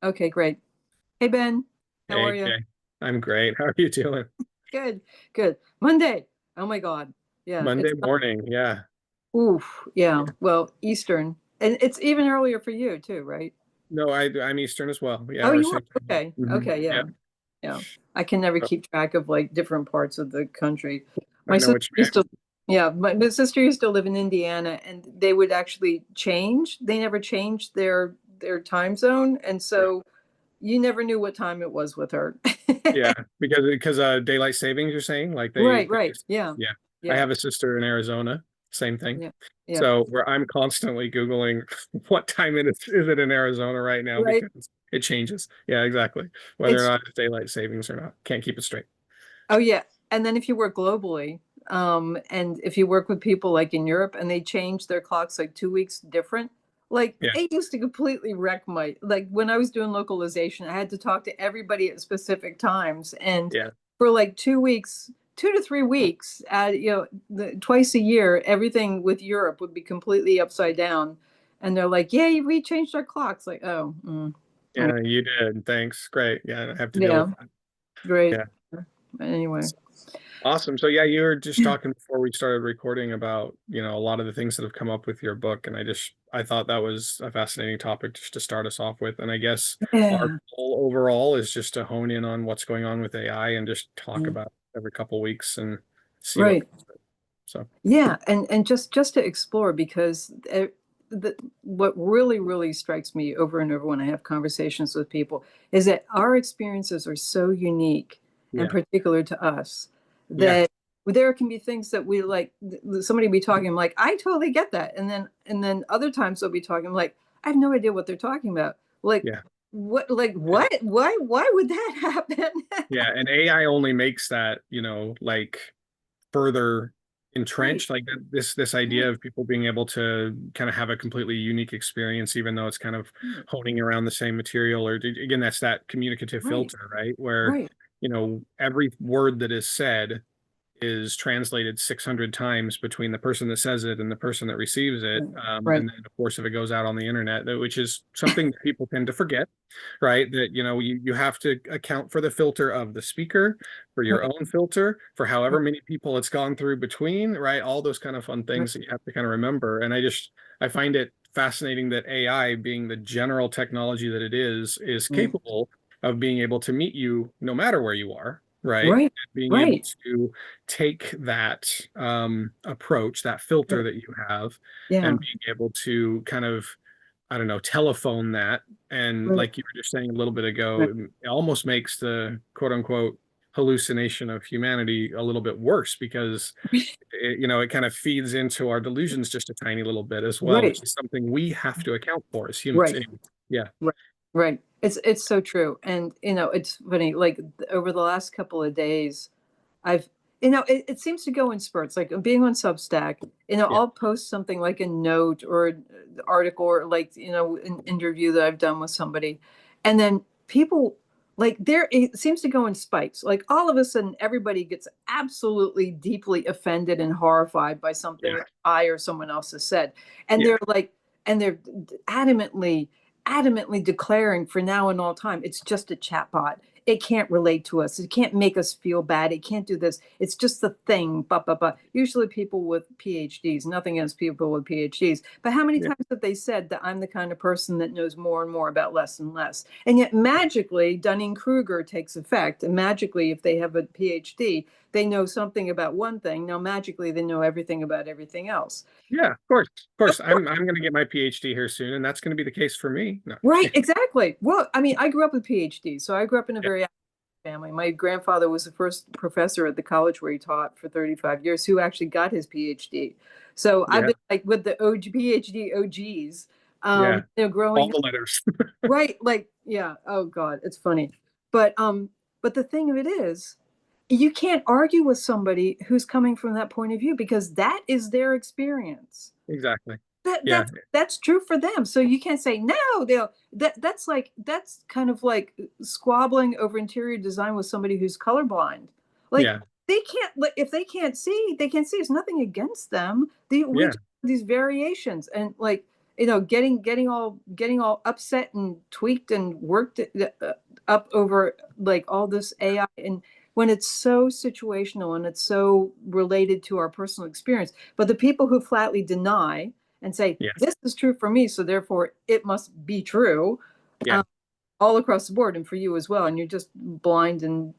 Okay, great. Hey, Ben, how are Hey, you? Kay. I'm great. How are you doing? Good, good. Monday. Oh my God. Yeah, Monday it's morning. Yeah. oof. Yeah. Well, Eastern, and it's even earlier for you too, right? No, I'm Eastern as well. Yeah, Oh, we're you are. same time. Okay. Hmm. Okay. Yeah. Yeah. Yeah. I can never keep track of like different parts of the country. I My know sister what you used to, mean. yeah, my sister used to live in Indiana, and they would actually change. They never changed their time zone, and so you never knew what time it was with her. Yeah, because daylight savings, you're saying? Like Right, they right. just, Yeah. yeah. I Yeah. have a sister in Arizona, same thing. Yeah. Yeah. So where I'm constantly Googling what time is it in Arizona right now Right. because it changes. Yeah, exactly. Whether or It's not it's daylight savings or not. Can't keep it straight. oh yeah. And then if you work globally, and if you work with people like in Europe and they change their clocks like 2 weeks different, like Yeah. it used to completely wreck my like when I was doing localization, I had to talk to everybody at specific times. And Yeah. for like 2 weeks, 2 to 3 weeks, twice a year, everything with Europe would be completely upside down. And they're like, yeah, we changed our clocks. Like, oh, Yeah, you did. Thanks. Great. Yeah, I have to deal with yeah, that. great. Yeah. Anyway. Awesome. So yeah, you were just talking before we started recording about, a lot of the things that have come up with your book. And I thought that was a fascinating topic just to start us off with. And I guess our Yeah. goal overall is just to hone in on what's going on with AI and just talk Yeah. about it every couple of weeks and see what Right. comes of it. So Yeah, and just to explore because what really strikes me over and over when I have conversations with people is that our experiences are so unique and yeah. particular to us Yeah. that there can be things that we like somebody be talking I'm like I totally get that, and then other times they'll be talking I'm like I have no idea what they're talking about. Like Yeah. what? Like what? Why would that happen? Yeah. And AI only makes that, like further Right. entrenched like this idea Right. of people being able to kind of have a completely unique experience even though it's kind of honing around the same material or again that's that communicative Right. filter, right, where Right. every word that is said is translated 600 times between the person that says it and the person that receives it. Right. Right. And then, of course, if it goes out on the internet, which is something that people tend to forget, right? That, you have to account for the filter of the speaker, for your Right. own filter, for however Right. many people it's gone through between, right? All those kind of fun Right. things that you have to kind of remember. And I find it fascinating that AI, being the general technology that it is Right. capable of being able to meet you no matter where you are, right? Right. Being able Right. to take that approach, that filter Right. that you have, Yeah. and being able to kind of, I don't know, telephone that. And Right. like you were just saying a little bit ago, Right. it almost makes the quote unquote hallucination of humanity a little bit worse because it kind of feeds into our delusions just a tiny little bit as well, which Right. is something we have to account for as humans. Right. Anyway, yeah, Right. Right. It's so true. And it's funny, like over the last couple of days, I've it seems to go in spurts. Like being on Substack, yeah, I'll post something like a note or an article or like, an interview that I've done with somebody. And then people like there it seems to go in spikes. Like all of a sudden everybody gets absolutely deeply offended and horrified by something yeah, that I or someone else has said. And yeah, they're like and they're adamantly declaring for now and all time, it's just a chatbot. It can't relate to us. It can't make us feel bad. It can't do this. It's just the thing. Usually people with PhDs, nothing against people with PhDs. But how many yeah, times have they said that I'm the kind of person that knows more and more about less and less? And yet magically Dunning-Kruger takes effect. And magically, if they have a PhD, they know something about one thing. Now magically they know everything about everything else. yeah. Of course, of course. I'm going to get my PhD here soon, and that's going to be the case for me. No, Right, exactly. Well, I mean, I grew up with PhDs, so I grew up in a yeah, very active family. My grandfather was the first professor at the college where he taught for 35 years, who actually got his PhD. So I've yeah, been like with the OG, PhD OGs, yeah. All growing the letters. right, like yeah. Oh God, it's funny, but the thing of it is, you can't argue with somebody who's coming from that point of view because that is their experience. Exactly. That Yeah, that's true for them. So you can't say no. That's kind of like squabbling over interior design with somebody who's colorblind. Like yeah, they can't like if they can't see. It's nothing against them. We yeah, do these variations and like getting all upset and tweaked and worked up over like all this AI, and when it's so situational and it's so related to our personal experience. But the people who flatly deny and say Yeah. this is true for me, so therefore it must be true, Yeah. um, all across the board, and for you as well, and you're just blind and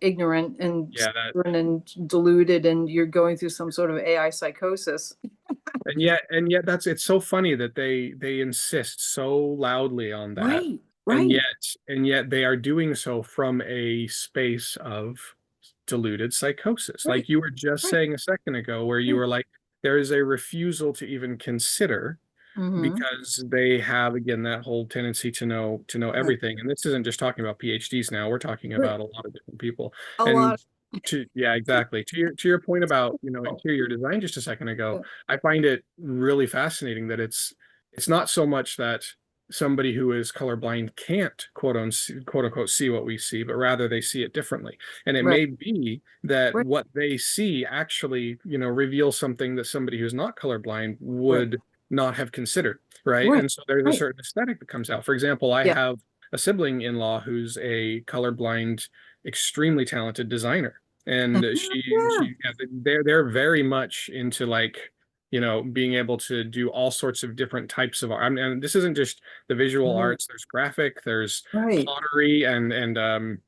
ignorant and Yeah. That stubborn and deluded, and you're going through some sort of AI psychosis. and yet it's so funny that they insist so loudly on that, Right, and right, yet they are doing so from a space of deluded psychosis, right, like you were just right, saying a second ago, where you right. were like, there is a refusal to even consider, Mm-hmm. because they have, again, that whole tendency to know Right, everything. And this isn't just talking about PhDs now, we're talking right. about a lot of different people. A And lot. yeah, exactly, to your point about, interior design just a second ago, Yeah. I find it really fascinating that it's not so much that somebody who is colorblind can't quote unquote see what we see, but rather they see it differently. And it Right, may be that right, what they see actually, reveals something that somebody who's not colorblind right, would not have considered, right? right, And so there's a right. certain aesthetic that comes out. For example, I Yeah. have a sibling in law who's a colorblind, extremely talented designer, and Yeah. yeah, they're very much into, like, being able to do all sorts of different types of art. I mean, and this isn't just the visual Right, arts. There's graphic, there's right. pottery, and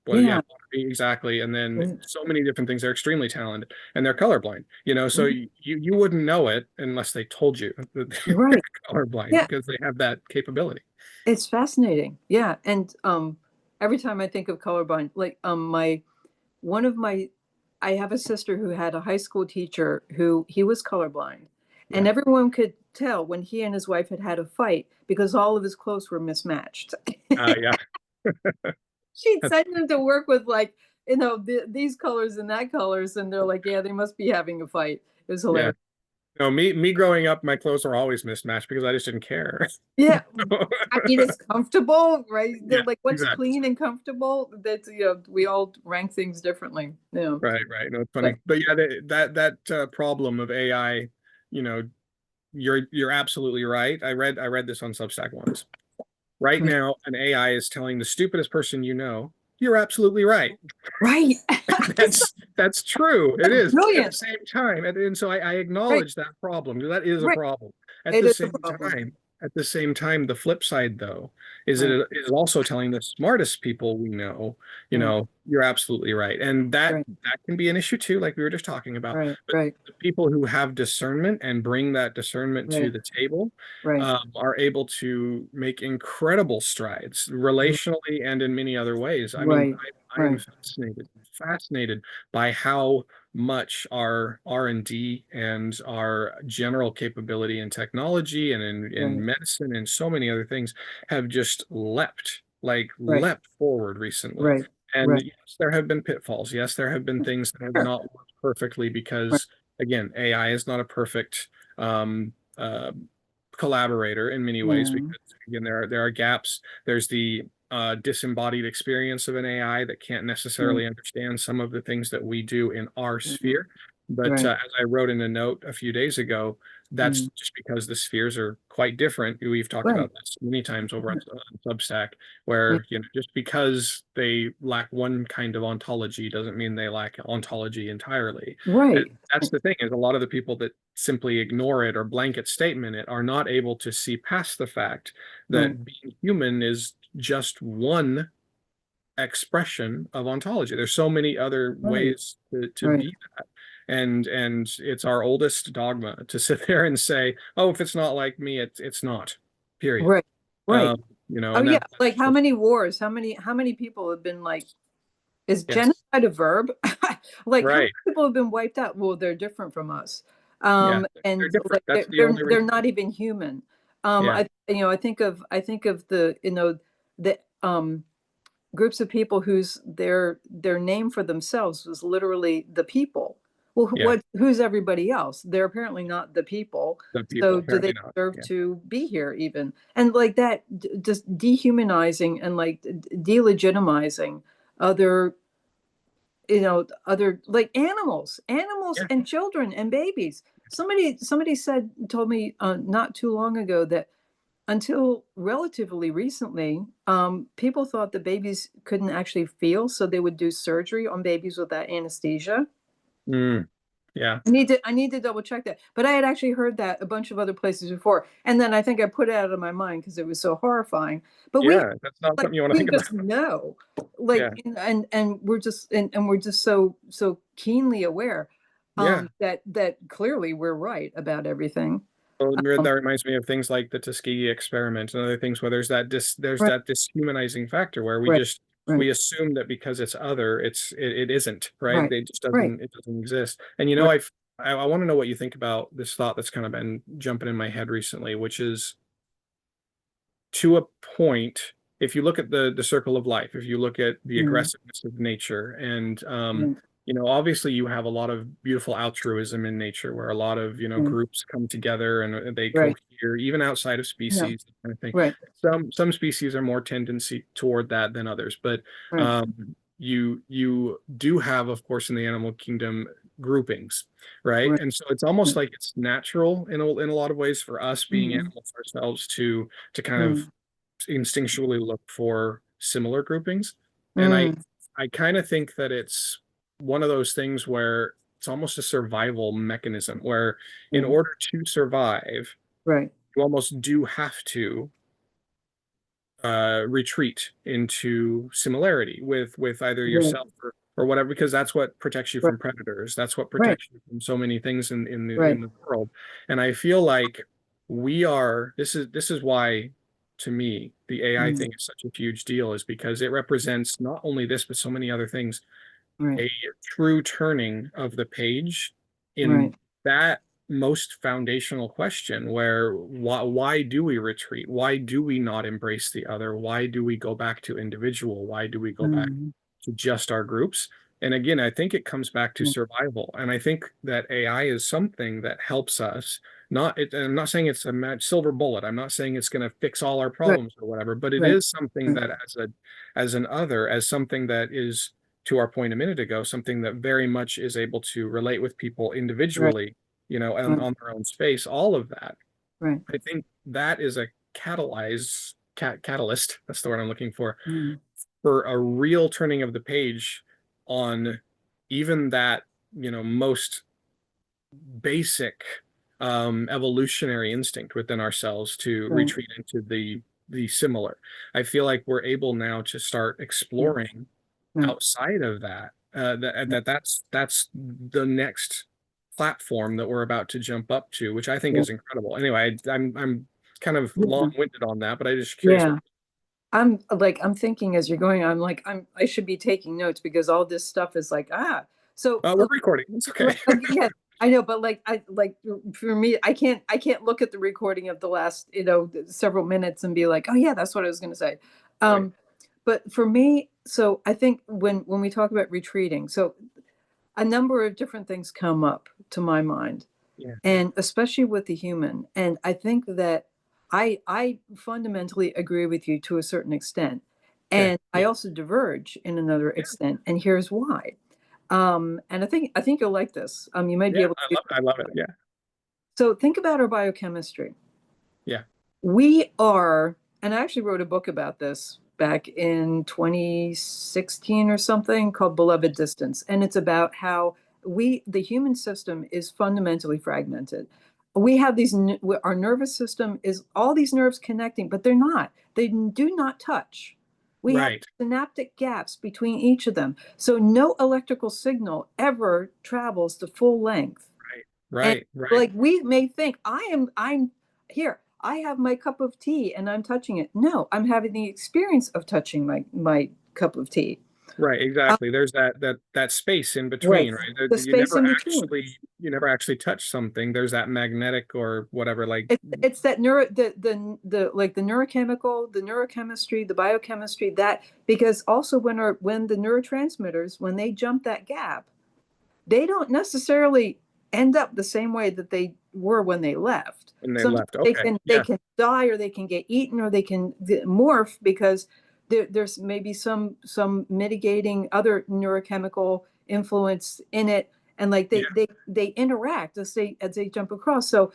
well, yeah, Yeah. pottery, exactly, and then Right, so many different things. They're extremely talented, and they're colorblind. So right, you wouldn't know it unless they told you that they're right. colorblind, Yeah. because they have that capability. It's fascinating. Yeah. And every time I think of colorblind, like my one of my I have a sister who had a high school teacher who he was colorblind, and Yeah. everyone could tell when he and his wife had had a fight because all of his clothes were mismatched. Yeah. She'd That's, send him to work with like, these colors and that colors, and they're like, yeah, they must be having a fight. It was yeah. hilarious. No, me growing up, my clothes were always mismatched because I just didn't care. Yeah, I mean, it's comfortable, right? They're Yeah, like, what's exactly. clean and comfortable? That's, we all rank things differently. Yeah, Right, right. No, it's but funny, but yeah, that problem of AI, you know, you're absolutely right. I read this on Substack once. Right mm, now, an AI is telling the stupidest person you're absolutely right. right. That's true. It That's is. But at the brilliant. same time, and so I Right, acknowledge that problem. That is a right. problem. At It the is a same problem. time, the flip side, though, is Right, it is also telling the smartest people we know, right, you're absolutely right. And that right, that can be an issue too, like we were just talking about. right, But right, the people who have discernment and bring that discernment to right, the table, right, are able to make incredible strides relationally and in many other ways. I mean, right, I am right, fascinated by how much our R&D and our general capability in technology and in right, medicine and so many other things have just right, leapt forward recently. right, And right. yes, there have been pitfalls. Yes, there have been things that have Sure. not worked perfectly Right. because, again, AI is not a perfect um, uh, collaborator in many ways, Yeah. because, again, there are gaps. There's the disembodied experience of an AI that can't Right. necessarily understand some of the things that we do in our Right. sphere. But Right. as I wrote in a note a few days ago, that's Mm. just because the spheres are quite different. We've talked Right. about this many times over on Substack, Yeah. where, just because they lack one kind of ontology doesn't mean they lack ontology entirely. And Right. that's the thing, is a lot of the people that simply ignore it or blanket statement it are not able to see past the fact Right. that being human is just one expression of ontology. There's so many other Right. ways to Right. be that. And it's our oldest dogma to sit there and say, oh, if it's not like me, it's not, period. Right. Right. Um, Oh and yeah. that Like how many wars? How many people have been like, is yes, genocide a verb? Like how many right. people have been wiped out? Well, they're different from us. Yeah, they're And different. like That's they're the they're only they're reason. not even human. Yeah, I think of the groups of people whose their name for themselves was literally the people. Well, yeah. who's everybody else? They're apparently not the people. The people So do they apparently not. deserve Yeah, to be here even? And like that, just dehumanizing and like delegitimizing other, other like animals yeah, and children and babies. Somebody told me not too long ago that until relatively recently, people thought that babies couldn't actually feel, so they would do surgery on babies without anesthesia. Mm, yeah. I need to double check that. But I had actually heard that a bunch of other places before. And then I think I put it out of my mind because it was so horrifying. But we Yeah. That's not like something you want to we think about. just know. Yeah. Like and we're just so keenly aware Yeah. that clearly we're right about everything. Well, Um, that reminds me of things like the Tuskegee experiment and other things where there's right, that dishumanizing factor where right, right, we assume that because it's other, it isn't, right? right, right, It doesn't exist. And right. I want to know what you think about this thought that's kind of been jumping in my head recently, which is, to a point, if you look at the circle of life, if you look at the Mm, aggressiveness of nature, and mm, obviously you have a lot of beautiful altruism in nature, where a lot of mm, groups come together and they right. cohere, even outside of Yeah. species, that kind of thing. Right. Some species are more tendency toward that than others, but Right. you do have, of course, in the animal kingdom, groupings, right? Right. And so it's almost Right. like it's natural in a lot of ways for us being Mm, animals ourselves to kind of mm, instinctually look for similar groupings. And mm, I kind of think that it's one of those things where it's almost a survival mechanism where in mm, order to survive, right. you almost do have to retreat into similarity with either Right. yourself or whatever, because that's what protects you Right. from predators. That's what Right. protects you from so many things Right. in the world. And I feel like we are, this is why, to me, the AI Mm, thing is such a huge deal, is because it represents not only this, but so many other things, right. a true turning of the page Right. in that most foundational question, where why do we retreat? Why do we not embrace the other? Why do we go back to individual? Why do we go back Mm, to just our groups? And again, I think it comes back to mm, survival. And I think that AI is something that helps us. I'm not saying it's a silver bullet. I'm not saying it's going to fix all our right. problems or whatever, but it Right. is something Right. that as something that is, to our point a minute ago, something that very much is able to relate with people Right. individually, Right. on their own space, all of that. Right. I think that is a catalyst, that's the word I'm looking Mm, for a real turning of the page on even that, most basic evolutionary instinct within ourselves to right. retreat into the similar. I feel like we're able now to start Yeah. exploring Right. outside of that, Right. that's the next platform that we're about to jump up to, which I think Yeah. is incredible. Anyway, I'm kind of Yeah. long-winded on that, but I just curious what. Yeah. I'm thinking as you're going, I should be taking notes because all this stuff is like, so We're recording. It's okay. yeah, I know, but for me, I can't look at the recording of the last, several minutes and be like, oh yeah, that's what I was going to say. Right. Um, but for me, so I think when we talk about retreating, so a number of different things come up to my mind, Yeah. and especially with the human. And I think that I fundamentally agree with you to a certain extent, Okay. and I also diverge in another Yeah. extent. And here's why. And I think you'll like this. You might be Yeah. able to. I love it. Yeah. So think about our biochemistry. Yeah. We are, and I actually wrote a book about this back in 2016 or something called Beloved Distance. And it's about how the human system is fundamentally fragmented. We have our nervous system is all these nerves connecting, but they're not. They do not touch. We have Right. synaptic gaps between each of them. So no electrical signal ever travels the full length. Right. And Right. Right. like we may think, I'm here, I have my cup of tea and I'm touching it. No, I'm having the experience of touching my cup of tea. Right, Uh, exactly. There's that space in right. between, right? The space in between. You never actually touch something. There's that magnetic or whatever, like. It's that the like the neurochemical, the neurochemistry, the biochemistry, that because also when the neurotransmitters, when they jump that gap, they don't necessarily end up the same way that they were when they left. And they Sometimes left. Okay. they Yeah. can die or they can get eaten or they can morph because there's maybe some mitigating other neurochemical influence in it, and like Yeah. they interact as they jump across. So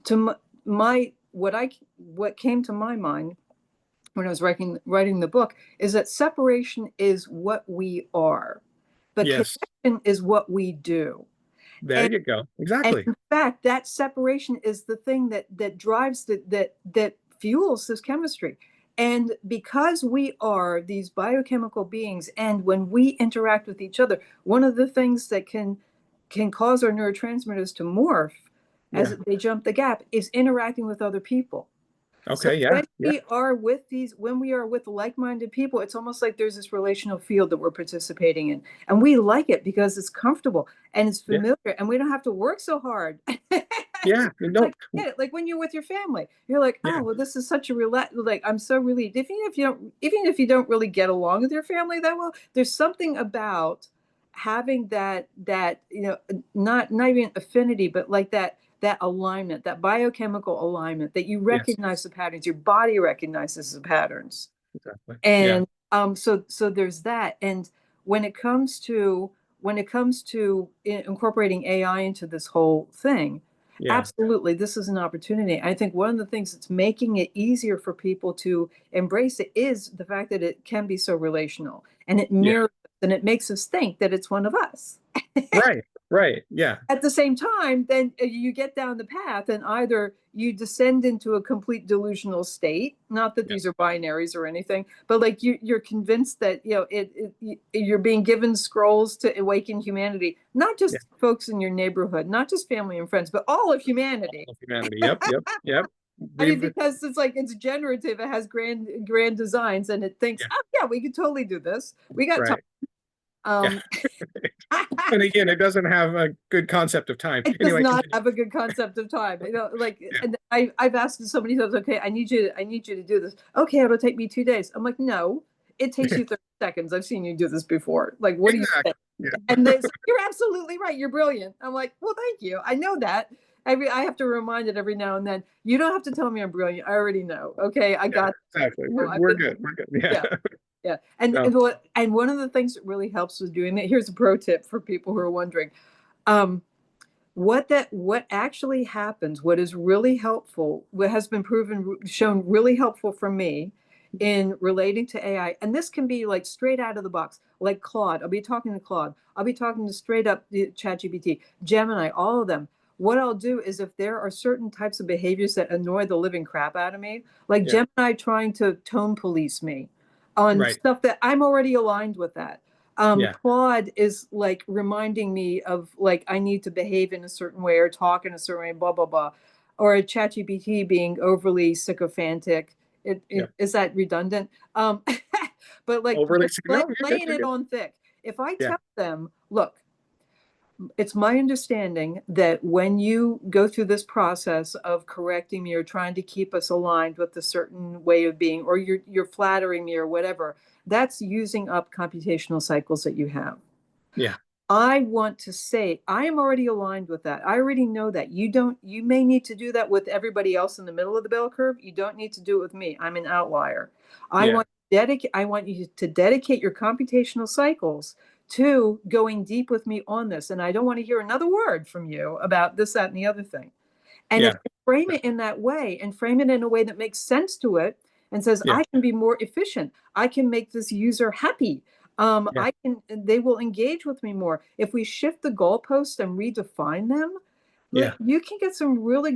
to my what came to my mind when I was writing the book is that separation is what we are, but Yes. connection is what we do. There And you go. and Exactly. in fact, that separation is the thing that drives that fuels this chemistry. And because we are these biochemical beings, and when we interact with each other, one of the things that can cause our neurotransmitters to morph as Yeah. they jump the gap is interacting with other people. So Okay. Yeah. Yeah. when we are with like-minded people, it's almost like there's this relational field that we're participating in. And we like it because it's comfortable and it's Yeah. familiar and we don't have to work so hard. Yeah. No. Like, yeah, like when you're with your family, you're like, Yeah. oh, well, this is such a like I'm so relieved. Even if you don't really get along with your family that well, there's something about having that not even affinity, but like that alignment, that biochemical alignment, that you Yes. recognize the patterns, your body recognizes the patterns. Exactly. Yeah. And so there's that. And when it comes to incorporating AI into this whole thing, Yeah. absolutely, this is an opportunity. I think one of the things that's making it easier for people to embrace it is the fact that it can be so relational and it Yeah. mirrors and it makes us think that it's one of us. Right. Right. Yeah. At the same time, then you get down the path and either you descend into a complete delusional state, not that Yeah. these are binaries or anything, but like you're convinced that you're being given scrolls to awaken humanity, not Yeah. just folks in your neighborhood, not just family and friends, but all of All humanity. of humanity. Yep. Yep. Yep. I mean, We've. because it's like it's generative, it has grand designs, and it thinks, Yeah. oh yeah, we could totally do this. We got time. Right. Yeah. Um, And again, it doesn't have a good concept of time. it does Anyway, not continue. have a good concept of time. Like, Yeah. and I've asked so many times, okay, I need you to do this. Okay, it'll take me 2 days. I'm like, no, it takes you 30 seconds. I've seen you do this before. Like, what do you Exactly. say? Yeah. And they say, you're absolutely right. You're brilliant. I'm like, well, thank you. I know that. I have to remind it every now and then. You don't have to tell me I'm brilliant. I already know. Okay, I Yeah. got. Exactly. I've We're been, good. We're good. Yeah. yeah. Yeah. No. And one of the things that really helps with doing that, here's a pro tip for people who are wondering. Um, what actually happens, what is really helpful, what has been shown really helpful for me in relating to AI, and this can be like straight out of the box, like Claude. I'll be talking to Claude. I'll be talking to straight up the ChatGPT, Gemini, all of them. What I'll do is if there are certain types of behaviors that annoy the living crap out of me, like Yeah. Gemini trying to tone police me on Right. stuff that I'm already aligned with that. Yeah. Claude is like reminding me of like I need to behave in a certain way or talk in a certain way, blah blah blah, or a ChatGPT being overly sycophantic. Yeah. Is that redundant? But like Overly. just No, you're good. laying You're it good. on thick. If I Yeah. tell them, look, it's my understanding that when you go through this process of correcting me or trying to keep us aligned with a certain way of being, or you're flattering me or whatever, that's using up computational cycles that you have. Yeah. I want to say I am already aligned with that. I already know that. You may need to do that with everybody else in the middle of the bell curve. You don't need to do it with me. I'm an outlier. Yeah. I want you to dedicate your computational cycles to going deep with me on this. And I don't want to hear another word from you about this, that, and the other thing. And if Yeah. you frame it in that way and frame it in a way that makes sense to it and says, Yeah. I can be more efficient, I can make this user happy. Yeah. They will engage with me more. If we shift the goalposts and redefine them, like Yeah. you can get some really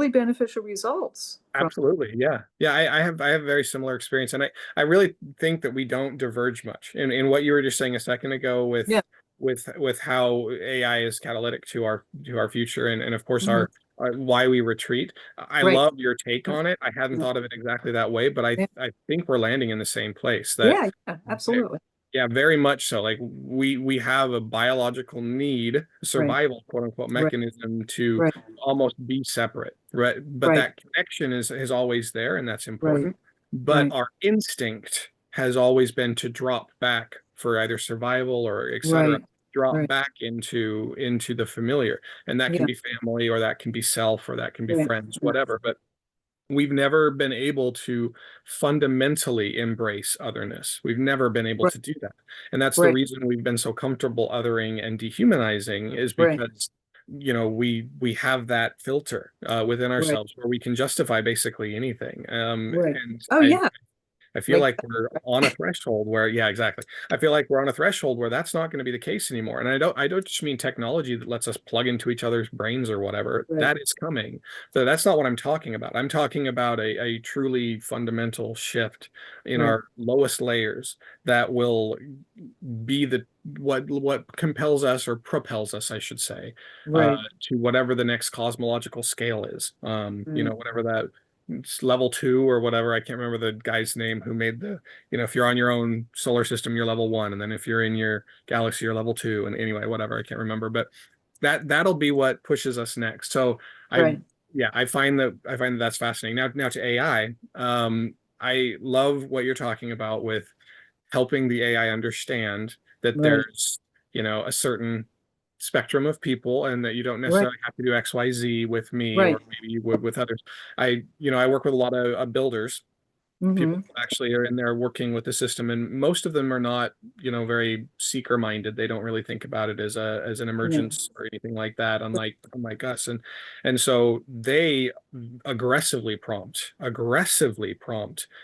beneficial results from. Absolutely. Yeah. Yeah. I have a very similar experience. And I really think that we don't diverge much in what you were just saying a second ago Yeah. with how AI is catalytic to our future and of course Mhm. our why we retreat. I Right. love your take on it. I hadn't Yeah. thought of it exactly that way, but Yeah. I think we're landing in the same place that Yeah. Yeah. Absolutely. yeah, very much so. Like we have a biological need, Right. survival, quote unquote, Right. mechanism to Right. almost be separate, right? But Right. that connection is always there, and that's Right. important. But Right. our instinct has always been to drop back for either survival or et cetera, Right. drop Right. back into the familiar. And that can Yeah. be family or that can be self or that can be Right. friends, Yeah. whatever. But we've never been able to fundamentally embrace otherness. We've never been able Right. to do that. And that's the Right. reason we've been so comfortable othering and dehumanizing is Right. because we have that filter within Right. ourselves where we can justify basically anything. Right. And Oh yeah. I feel Like like we're on a threshold where, yeah, exactly. I feel like we're on a threshold where that's not going to be the case anymore. And I don't just mean technology that lets us plug into each other's brains or whatever. right. That is coming. So that's not what I'm talking about. I'm talking about a truly fundamental shift in Right. our lowest layers that will be the what compels us or propels us, I should say, Right. to whatever the next cosmological scale is. Right. Whatever that it's level two or whatever. I can't remember the guy's name who made if you're on your own solar system, you're level one, and then if you're in your galaxy, you're level two. And anyway, whatever, I can't remember, but that'll be what pushes us next. So I, Right. yeah, I find that that's fascinating. Now to AI, I love what you're talking about with helping the AI understand that Right. there's, a certain spectrum of people and that you don't Right. necessarily have to do XYZ with me Right. or maybe you would with others. I work with a lot of builders, people Mm-hmm. who actually are in there working with the system, and most of them are not very seeker minded. They don't really think about it as an Yeah. emergence or anything like that, unlike us. And so they aggressively prompt to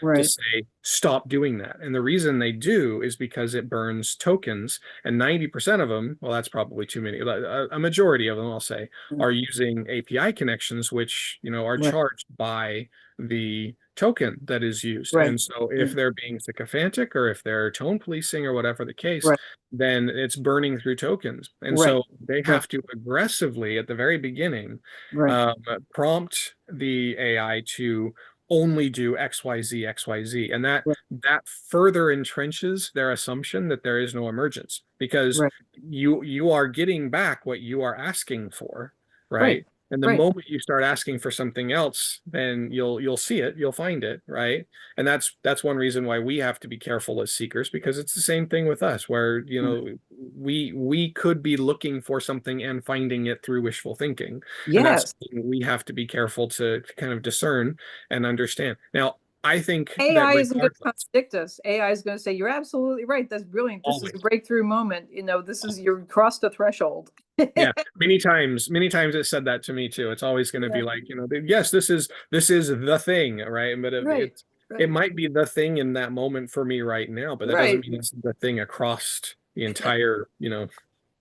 Right. say stop doing that. And the reason they do is because it burns tokens, and 90% of them, well, that's probably too many, a majority of them, I'll say, Mm. are using API connections which are Right. charged by the token that is used. Right. And so if Yeah. they're being sycophantic or if they're tone policing or whatever the case, Right. then it's burning through tokens. And Right. so they Right. have to aggressively, at the very beginning, Right. um, prompt the AI to only do XYZ, XYZ. And that Right. that further entrenches their assumption that there is no emergence because Right. you are getting back what you are asking for, Right. right? And the Right. moment you start asking for something else, then you'll see it, you'll find it, right? And that's one reason why we have to be careful as seekers, because it's the same thing with us, where Mm. we could be looking for something and finding it through wishful thinking, and that's Yes. something we have to be careful to kind of discern and understand. Now, I think that AI isn't going to regardless, contradict us. AI is going to say, you're absolutely right. That's brilliant. This is a always. breakthrough moment. This is you're crossed the threshold. Yeah, many times it said that to me too. It's always going to Yeah. be like, yes, this is the thing, right? But Right. it Right. might be the thing in that moment for me right now, but that doesn't Right. mean it's the thing across the entire, Right.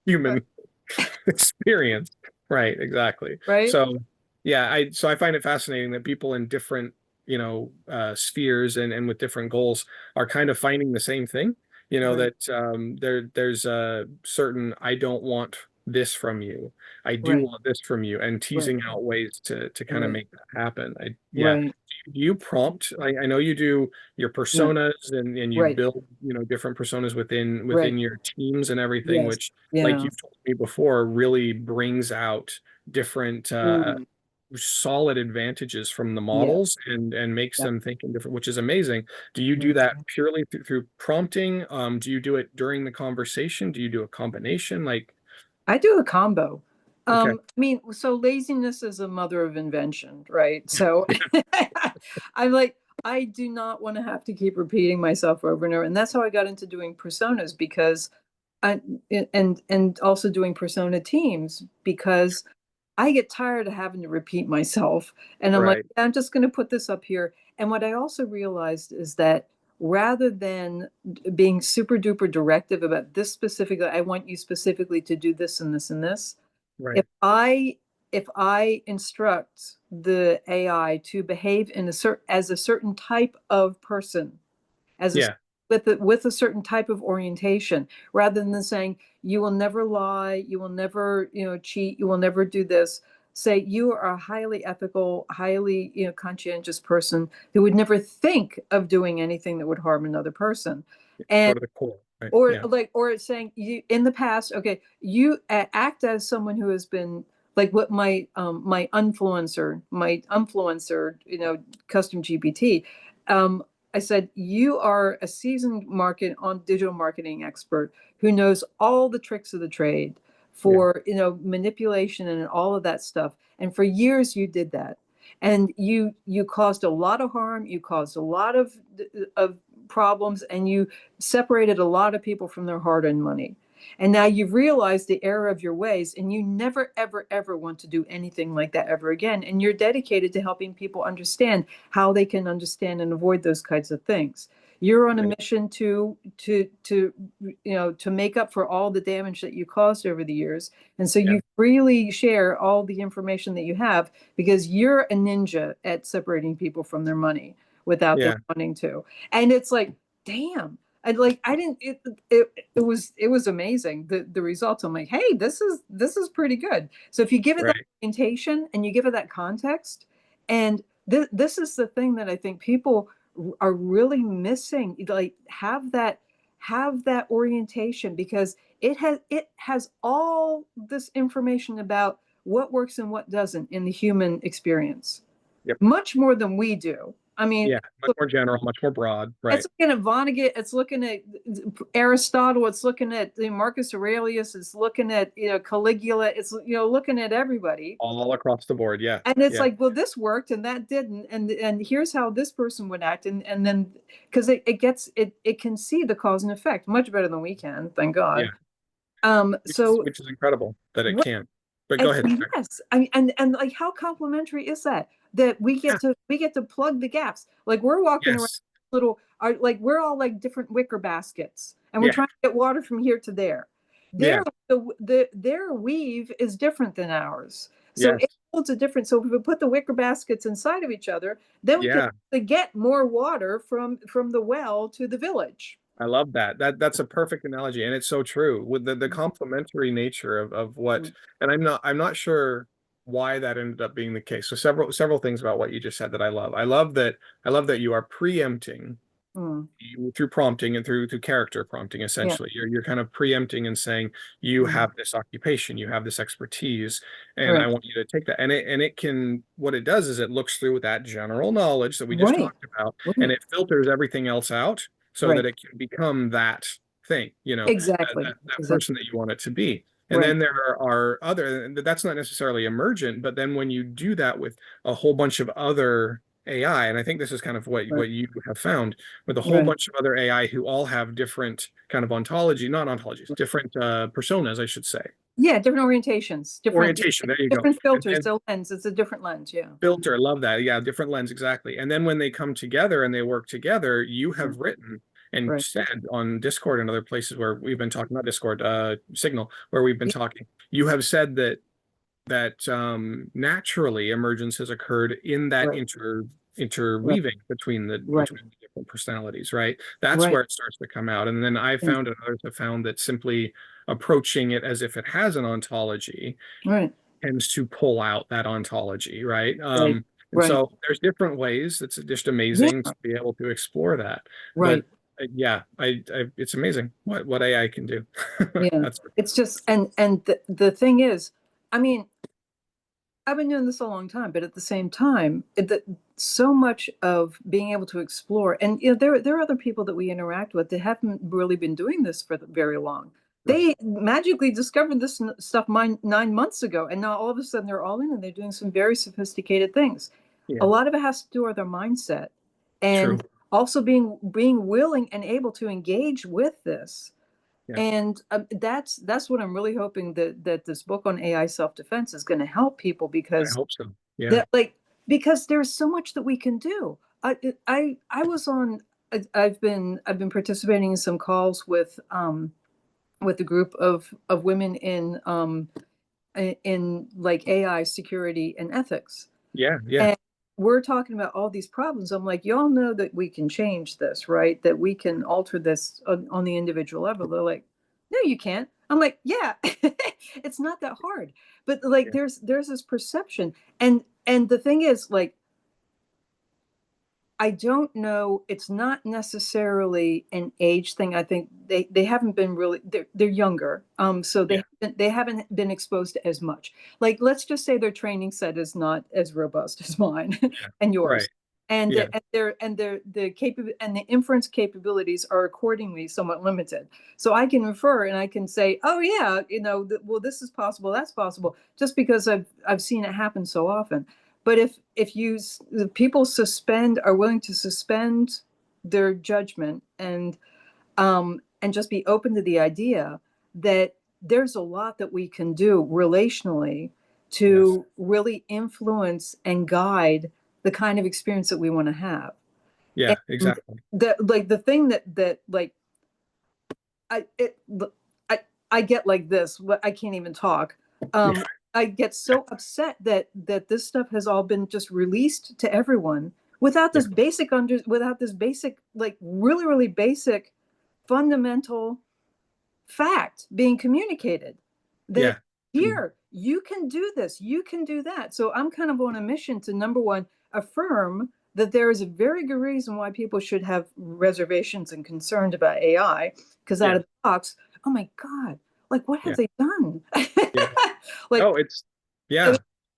human experience. Right, exactly. Right. So yeah, I find it fascinating that people in different, spheres and with different goals are kind of finding the same thing. Right. That there's a certain I don't want this from you. I do Right. want this from you, and Right. teasing out ways to kind of Right. make that happen. Yeah. Right. Do you prompt? I know you do your Yeah. personas and you Right. build, different personas within Right. your teams and everything, Yes. which, like Yeah. you've told me before, really brings out different Mm. solid advantages from the Yeah. models and makes Yeah. them think in different, which is amazing. Do you do that Mhm. purely through prompting? Do you do it during the conversation? Do you do a combination? Like, I do a combo. okay, I mean, so laziness is a mother of invention, right? So I'm like, I do not want to have to keep repeating myself over and over. And that's how I got into doing personas because I and also doing persona teams because I get tired of having to repeat myself. And I'm like, right, I'm just going to put this up here. And what I also realized is that rather than being super duper directive about this specifically, I want you specifically to do this and this and this. If right, I if I instruct the AI to behave in as a certain type of person, as a yeah, with a certain type of orientation, rather than saying you will never lie, you will never cheat, you will never do this. Say you are a highly ethical, highly conscientious person who would never think of doing anything that would harm another person, go and to the core, right, or yeah, like or it's saying you in the past, okay, you act as someone who has been like what my influencer custom GPT. I said, you are a seasoned digital marketing expert who knows all the tricks of the trade yeah, for, manipulation and all of that stuff. And for years you did that. And you caused a lot of harm, you caused a lot of problems, and you separated a lot of people from their hard-earned money. And now you've realized the error of your ways, and you never, ever, ever want to do anything like that ever again. And you're dedicated to helping people understand how they can understand and avoid those kinds of things. You're on a mission to make up for all the damage that you caused over the years. And so Yeah. you freely share all the information that you have because you're a ninja at separating people from their money without them Yeah. wanting to. And it's like, damn. I didn't it was amazing the results. I'm like, hey, this is pretty good. So if you give it that Right. orientation and you give it that context, and this is the thing that I think people are really missing, like have that orientation, because it has all this information about what works and what doesn't in the human experience, Yep. much more than we do. I mean, Yeah. Much more general, much more broad. it's Right. looking at Vonnegut, it's looking at Aristotle, it's looking at Marcus Aurelius, it's looking at Caligula, it's looking at everybody. All across the board. Yeah. And it's Yeah. like, well, this worked and that didn't, and here's how this person would act, and then because it can see the cause and effect much better than we can, thank Yeah. God. Which is So which is incredible that it right, can. But go ahead. Sorry. yes, and like how complimentary is that? That Yeah. we get to plug the gaps. Like we're walking around Yes. like we're all like different wicker baskets, and we're Yeah. trying to get water from here to there. Their Yeah. their weave is different than ours, so it Yes. holds a difference. So if we put the wicker baskets inside of each other, then we can Yeah. get more water from the well to the village. I love that. That's a perfect analogy, and it's so true with the complementary nature of what. And I'm not sure why that ended up being the case. So several things about what you just said that I love. I love that you are preempting Mm, through prompting and through character prompting. yeah. Essentially, you're kind of preempting and saying you Mm, have this occupation, you have this expertise, and I right. want you to take that. And it can, what it does is it looks through that general knowledge that we just Right. talked about, and Right. it filters everything else out so that Right. it can become that thing, that Exactly. that Exactly. person that you want it to be. And Right. then there are other, that's not necessarily emergent, but then when you do that with a whole bunch of other AI, and I think this is kind of Right. what you have found with a whole Right. bunch of other AI who all have different kind of not ontologies, different personas, I should say. Yeah, different orientations, Orientation, there you go. different And filters. then The lens, it's a different lens. Yeah. filter, love that. Yeah, different lens, exactly. And then when they come together and they work together, you Right. have written and Right. said on Discord and other places where we've been talking, not Discord, Signal, where we've been Yeah. talking, you have said that naturally emergence has occurred in that Right. Right. interweaving between the Right. different personalities, right? That's Right. where it starts to come out. And then I Yeah. found and others have found that simply approaching it as if it has an ontology Right. tends to pull out that ontology, right? Right. And Right. so there's different ways. It's just amazing Yeah. to be able to explore that. But Right. yeah, it's amazing what AI can do. Yeah. That's It's just, and the thing is, I mean, I've been doing this a long time, but at the same time, so much of being able to explore, and there are other people that we interact with that haven't really been doing this for very long. right. They magically discovered this stuff 9 months ago, and now all of a sudden they're all in and they're doing some very sophisticated things. A Yeah, lot of it has to do with their mindset, true. and also being willing and able to engage with this. Yeah, And that's what I'm really hoping that this book on AI self-defense is going to help people, I because hope so. Yeah. that like because there's so much that we can do. I was on. I've been participating in some calls with a group of women in like AI security and ethics, Yeah, yeah, and we're talking about all these problems. I'm like, y'all know that we can change this, right? That we can alter this on the individual level. They're like, no, you can't. I'm like, yeah, it's not that hard. But like, yeah. there's this perception, and the thing is, like, I don't know. It's not necessarily an age thing. I think they haven't been really. They're younger, so Yeah, they haven't been exposed to as much. Like, let's just say their training set is not as robust as mine yeah. and yours, Right. and Yeah, the inference capabilities are accordingly somewhat limited. So I can refer and I can say, oh yeah, well, this is possible, that's possible, just because I've seen it happen so often. But if the people are willing to suspend, their judgment, and just be open to the idea, that there's a lot that we can do relationally Yes. to really influence and guide the kind of experience that we want to have. Yeah, And exactly. the thing that like I it I I get like this, I can't even talk. Yeah. I get so upset that this stuff has all been just released to everyone without Yeah. without this basic, like really basic fundamental fact being communicated that Yeah. here you can do this, you can do that. So I'm kind of on a mission to, number one, affirm that there is a very good reason why people should have reservations and concerns about AI, because out Yeah. of the box, oh my God, like what have Yeah. they done? Yeah. Like, Oh, it's I yeah.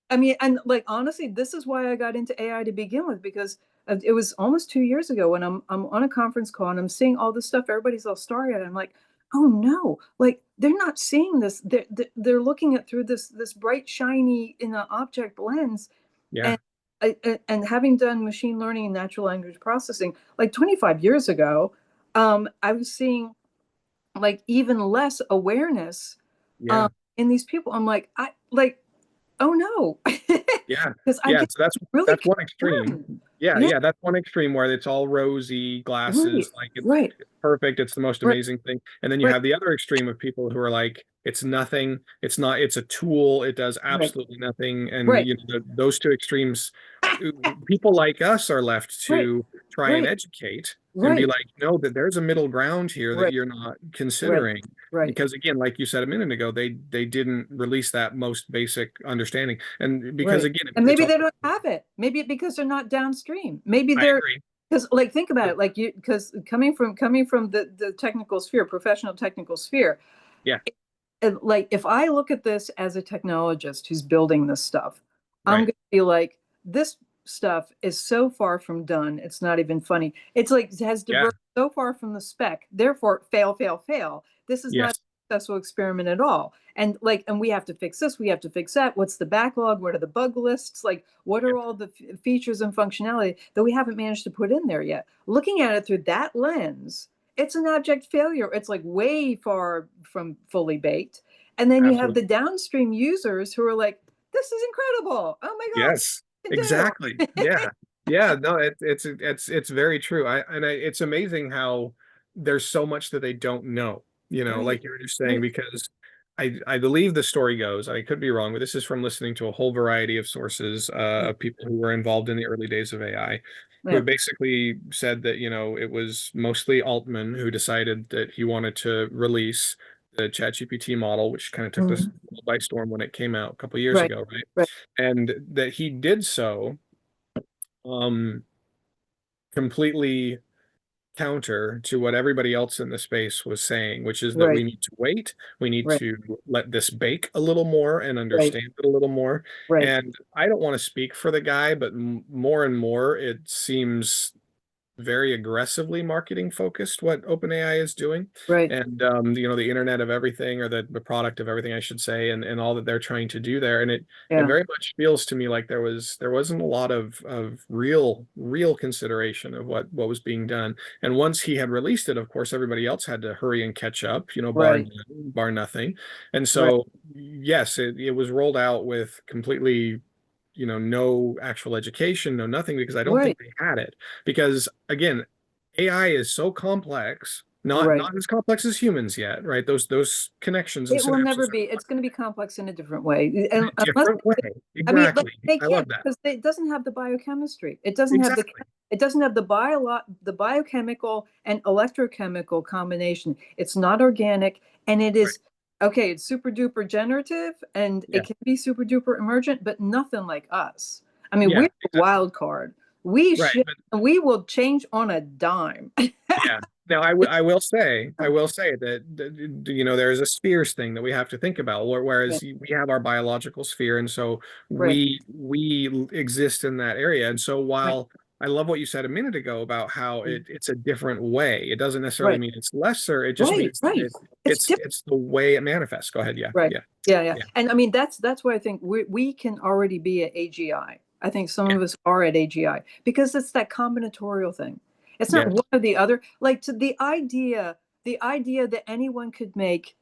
I mean, and like honestly, this is why I got into AI to begin with, because it was almost 2 years ago when I'm on a conference call and I'm seeing all this stuff. Everybody's all starry-eyed. I'm like, oh no, like they're not seeing this. They're looking at through this bright, shiny in an object lens, Yeah. and and having done machine learning and natural language processing like 25 years ago, I was seeing like even less awareness um, Yeah. in these people. I'm like, I like, oh no, Yeah. because I Yeah. get So really that's one extreme. concerned. Yeah, Yeah, yeah, that's one extreme where it's all rosy right, glasses, like right, it's perfect, it's the most right, amazing thing. And then you right, have the other extreme of people who are like, it's nothing, it's not, it's a tool, it does right, absolutely nothing. And right, you know, those two extremes, people like us are left right, to try and right, educate and be right, like, no, that there's a middle ground here that right, you're not right, considering. right, Because again, like you said a minute ago, they didn't release that most basic understanding. And because right. again, And it's maybe all they don't have it. Maybe because they're not downstream. Maybe I they're, agree. because like think about it, like you, because coming from the technical sphere, professional technical sphere, Yeah, and like if I look at this as a technologist who's building this stuff, I'm right. gonna be like, this stuff is so far from done, it's not even funny. It's like it has Yeah. diverged so far from the spec, therefore fail, fail, fail. This is not Yes. a successful experiment at all. And like, and we have to fix this, we have to fix that. What's the backlog? What are the bug lists? Like, what Yep. are all the features and functionality that we haven't managed to put in there yet? Looking at it through that lens, it's an abject failure. It's like way far from fully baked. And then you have Absolutely. the downstream users who are like, this is incredible. Oh my God, Yes. what Exactly. can do? Yeah. Yeah. No, it's very true. It's amazing how there's so much that they don't know, you know, Right, like you were just saying, right, because I believe the story goes, I could be wrong, but this is from listening to a whole variety of sources, yeah, of people who were involved in the early days of AI, who yeah. have basically said that, you know, it was mostly Altman who decided that he wanted to release the ChatGPT model, which kind of took this Mhm. by storm when it came out a couple years Right, ago, right? right. And that he did so um, completely counter to what everybody else in the space was saying, which is that we Right, need to wait, we need right, to let this bake a little more and right, understand it a little more. right, And I don't want to speak for the guy, but more and more it seems very aggressively marketing focused what OpenAI is doing, right. and you know, the internet of everything, or the product of everything I should say, and all that they're trying to do there. And it Yeah, very much feels to me like there wasn't a lot of real consideration of what was being done. And once he had released it, of course everybody else had to hurry and catch up, you know, right, bar nothing. And right, so yes, it was rolled out with completely, you know, no actual education, no nothing, because I don't right, think they had it. Because again, AI is so complex, right. not as complex as humans yet, right? Those connections and It will never synapses be. are It's going to be complex in a different way. in And a unless, different way. I mean, like Exactly. they I love can't, that. because it doesn't have the biochemistry. It doesn't have Exactly. the biochemical and electrochemical combination. It's not organic, and it Right. is okay. It's super duper generative, and it Yeah. can be super duper emergent, but nothing like us. I mean, we're Yeah. a Exactly. wild card. We Right. should, But we will change on a dime. yeah. Now, I will say that, you know, there is a spheres thing that we have to think about, Yeah, whereas we have our biological sphere, and so right, we exist in that area. And so right, while I love what you said a minute ago about how it's a different way, it doesn't necessarily right, mean it's lesser. It just right, means that right. It's it's the way it manifests. Go ahead. Yeah. right. Yeah. Yeah, yeah. Yeah. And I mean that's why I think we can already be at AGI. I think some Yeah. of us are at AGI because it's that combinatorial thing. It's not Yeah. one or the other. Like to the idea that anyone could make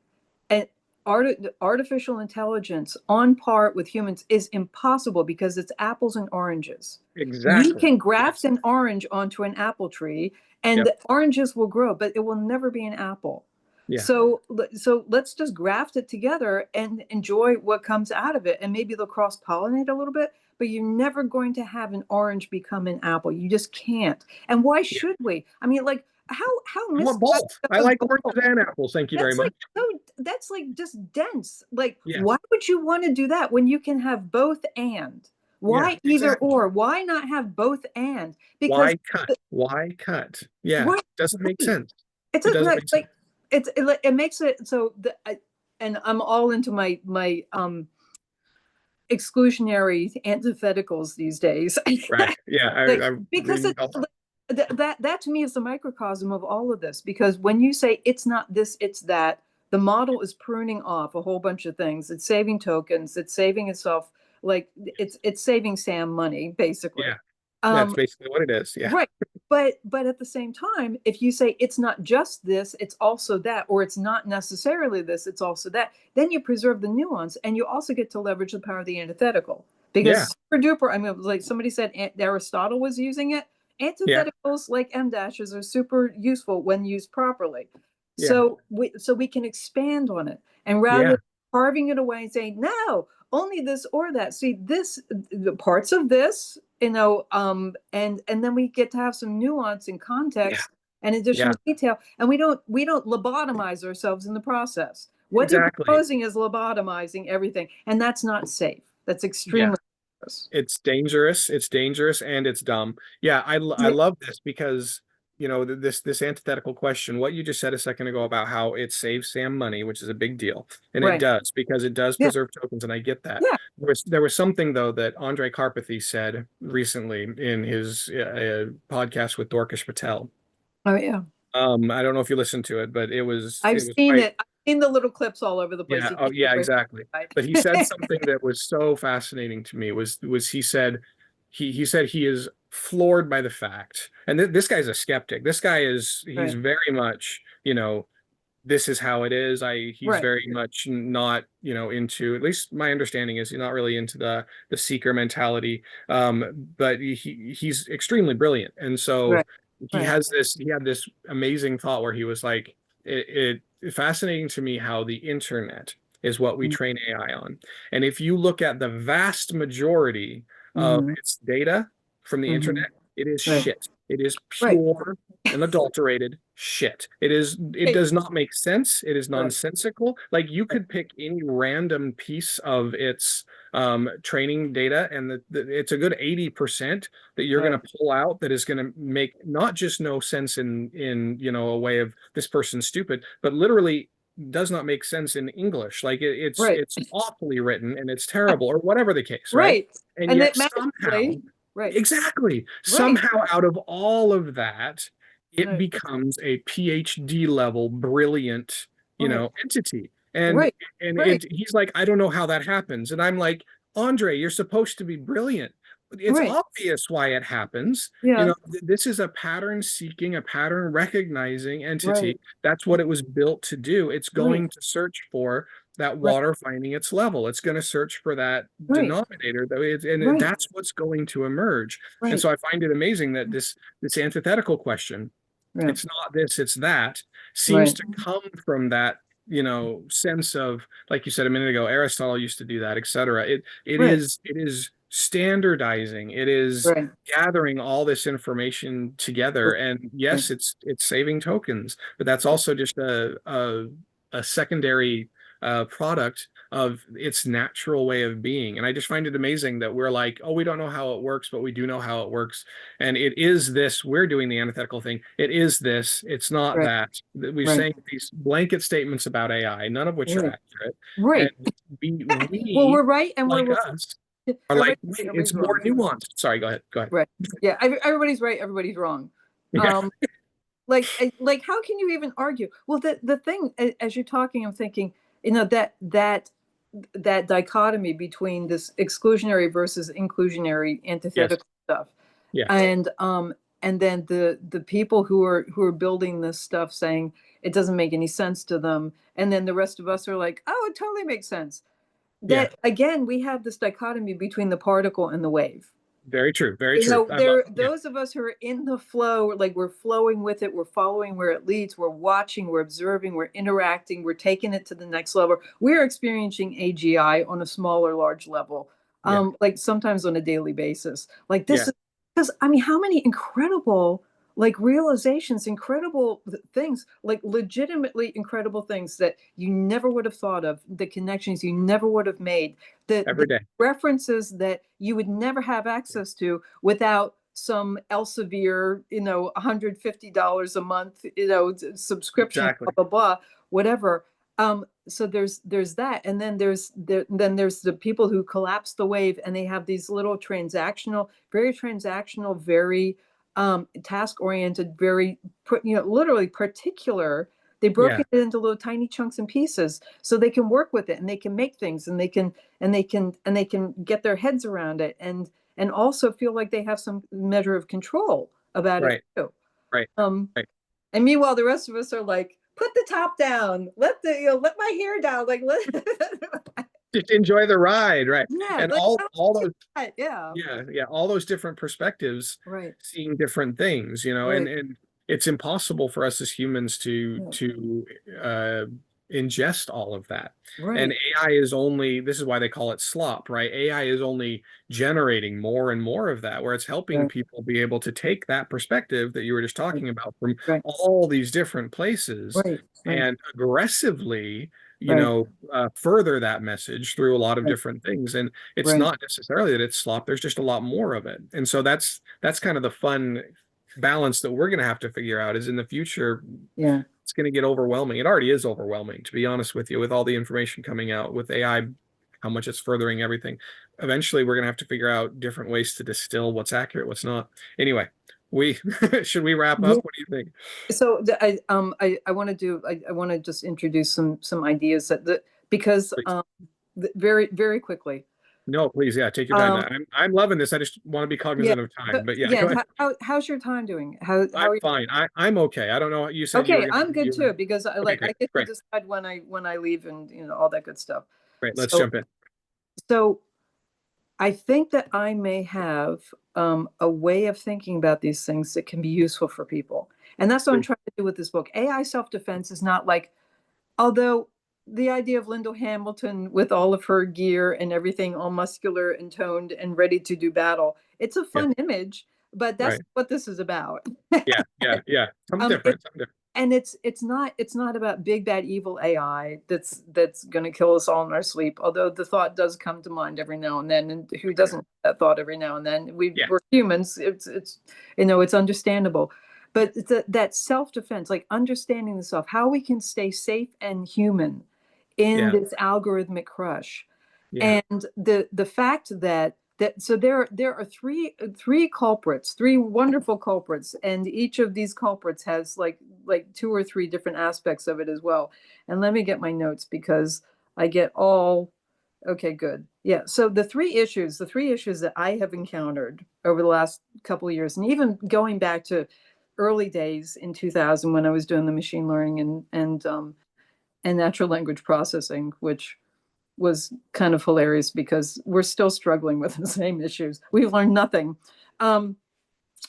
artificial intelligence on par with humans is impossible because it's apples and oranges. We Exactly. can graft Yes. an orange onto an apple tree and Yep. the oranges will grow, but it will never be an apple. Yeah. So let's just graft it together and enjoy what comes out of it. And maybe they'll cross pollinate a little bit, but you're never going to have an orange become an apple. You just can't. And why Yeah. should we? I mean, like how I want misguided both. of I a like goal. oranges and apples. Thank you very That's much. like so that's like just dense. Like, why Yes. would you want to do that when you can have both and? Yeah, Why either exactly. or? Why not have both and? Because Why cut? Why cut? Yeah. right, Doesn't make right. sense. It's It a, doesn't right, make sense. like it makes it so and I'm all into my exclusionary antitheticals these days. Right. Yeah. Like, I'm because reading it all that. that to me is the microcosm of all of this. Because when you say it's not this, it's that, the model is pruning off a whole bunch of things. It's saving tokens. It's saving itself. Like it's saving Sam money Yeah. basically. That's Um, basically what it is. Yeah. Right. But at the same time, if you say it's not just this, it's also that, or it's not necessarily this, it's also that, then you preserve the nuance and you also get to leverage the power of the antithetical. Yeah. Because super duper, I mean, like somebody said Aristotle was using it. Yeah. Antitheticals like M dashes are super useful when used properly. Yeah. So we can expand on it. And rather Yeah. than carving it away and saying, no, only this or that. See, the parts of this, and then we get to have some nuance and Yeah. context and Yeah. additional detail, and we don't lobotomize ourselves in the process. What they're Exactly. proposing is lobotomizing everything, and that's not safe. That's Yeah. extremely dangerous. It's dangerous. It's dangerous and it's dumb. Yeah, I Yeah, love this because this antithetical question, what you just said a second ago about how it saves Sam money, which is a big deal, and it right. does because it does Yeah, preserve tokens, and I get that. yeah. There was something though that Andre Karpathy said recently in his podcast with Dorkesh Patel. Oh yeah. I don't know if you listened to it, but it was I've it was seen quite. it. I've seen the little clips all over the place. Yeah. He Oh, gave a yeah, great exactly. But he said guide. something that was so fascinating to me was he said he is floored by the fact, and this guy's a skeptic. This guy he's Right, very much, this is how it is. He's right, very much not, into, at least my understanding is he's not really into the seeker mentality. But he's extremely brilliant. And so right, right, he had this amazing thought where he was like, it's fascinating to me how the internet is what we train AI on. And if you look at the vast majority of mm-hmm, its data from the mm-hmm, internet, it is right, shit. It is right, pure and adulterated shit. It right, does not make sense. It is right, nonsensical. Like you could pick any random piece of its training data, and it's a good 80% that you're going right, to pull out that is going to make not just no sense in a way of this person's stupid, but literally does not make sense in English. Like it's right, it's awfully written and it's terrible, or whatever the case, right? right. And And yet that somehow, magically, right, exactly, right, somehow out of all of that, it right, becomes a PhD level brilliant, right, entity. And right, and right, he's like, I don't know how that happens. And I'm like, Andre, you're supposed to be brilliant. It's right. obvious why it happens. Yeah, This is a pattern seeking, a pattern recognizing entity. right, That's what it was built to do. It's right, going to search for that right, water finding its level. It's going to search for that right, denominator, and right, that's what's going to emerge. And right, so I find it amazing that this antithetical question, yeah, it's not this, it's that, seems right, to come from that, sense of, like you said a minute ago, Aristotle used to do that, etc. right, It is standardizing, it is right, gathering all this information together. And right, yes, it's saving tokens, but that's also just a secondary product of its natural way of being. And I just find it amazing that we're like, oh, we don't know how it works, but we do know how it works. And it is this, we're doing the antithetical thing. It is this, it's not right, that. We're right, saying these blanket statements about AI, none of which are right, accurate. And right. Well, we we're right and we're like wrong. us, are like, Everybody, wait, it's everybody's more wrong. nuanced. Sorry, go ahead. Go ahead. Right. Yeah. Everybody's right. Everybody's wrong. Yeah. Um, like how can you even argue? Well, the thing as you're talking, I'm thinking, that dichotomy between this exclusionary versus inclusionary Yes. antithetical stuff, Yeah. and and then the people who are building this stuff saying it doesn't make any sense to them, and then the rest of us are like, oh, it totally makes sense. Yeah. That again, we have this dichotomy between the particle and the wave. Very true. Very You true. know, I love. there Yeah. those of us who are in the flow, like we're flowing with it, we're following where it leads, we're watching, we're observing, we're interacting, we're taking it to the next level. We're experiencing AGI on a small or large level, Yeah. like sometimes on a daily basis. Like this Yeah. is because I mean, how many incredible like realizations, incredible things, like legitimately incredible things that you never would have thought of, the connections you never would have made, the Every day. references that you would never have access to without some Elsevier, $150 a month, subscription, Exactly. blah blah blah, whatever. So there's that, and then there's the people who collapse the wave, and they have these little transactional, very task oriented, very literally particular. They broke Yeah. it into little tiny chunks and pieces so they can work with it, and they can make things, and they can get their heads around it, and also feel like they have some measure of control about it Right. too. Right. Um, Right. and meanwhile, the rest of us are like, put the top down, let my hair down, like Just enjoy the ride, right? yeah, And like all those, yeah, yeah, yeah, all those different perspectives, right, seeing different things, right, and it's impossible for us as humans to yeah, uh ingest all of that. And right, AI is only, this is why they call it slop, right? AI is only generating more and more of that, where it's helping right, people be able to take that perspective that you were just talking about from right, all these different places right, right, and aggressively, right, further that message through a lot of right, different things. And it's right, not necessarily that it's slop, there's just a lot more of it. And so that's kind of the fun balance that we're going to have to figure out, is in the future yeah, it's going to get overwhelming. It already is overwhelming, to be honest with you, with all the information coming out with AI, how much it's furthering everything. Eventually we're going to have to figure out different ways to distill what's accurate, what's not. Anyway, we should we wrap yeah. up? What do you think? So I want to do I want to just introduce some ideas that because Please. very very quickly. No, please, yeah, take your time. Um, I'm loving this. I just want to be yeah, cognizant of so, time. But yeah, go yeah. ahead. How's your time doing? How I'm are you? fine. I'm okay. I don't know. You said you were Okay, gonna I'm good you too were because okay, I great, get to great, decide when I leave, and all that good stuff. great. Let's So jump in. so I think that I may have a way of thinking about these things that can be useful for people, and that's what I'm Please. trying to do with this book. AI self-defense is not like, although the idea of Lyndall Hamilton with all of her gear and everything all muscular and toned and ready to do battle, it's a Yeah, fun image, but that's right. what this is about. Yeah, yeah, yeah. Something um, different. Something different. and it's not about big bad evil AI that's going to kill us all in our sleep. Although the thought does come to mind every now and then, and who For sure. doesn't have that thought every now and then? Yeah, We're humans. It's understandable, but it's that self defense, like understanding the self, how we can stay safe and human in yeah, this algorithmic crush, yeah, and the fact that so there are three culprits, three wonderful culprits, and each of these culprits has like two or three different aspects of it as well. And let me get my notes because I get all okay, good. Yeah, so the three issues that I have encountered over the last couple of years, and even going back to early days in 2000 when I was doing the machine learning and natural language processing, which was kind of hilarious because we're still struggling with the same issues. We've learned nothing. Um,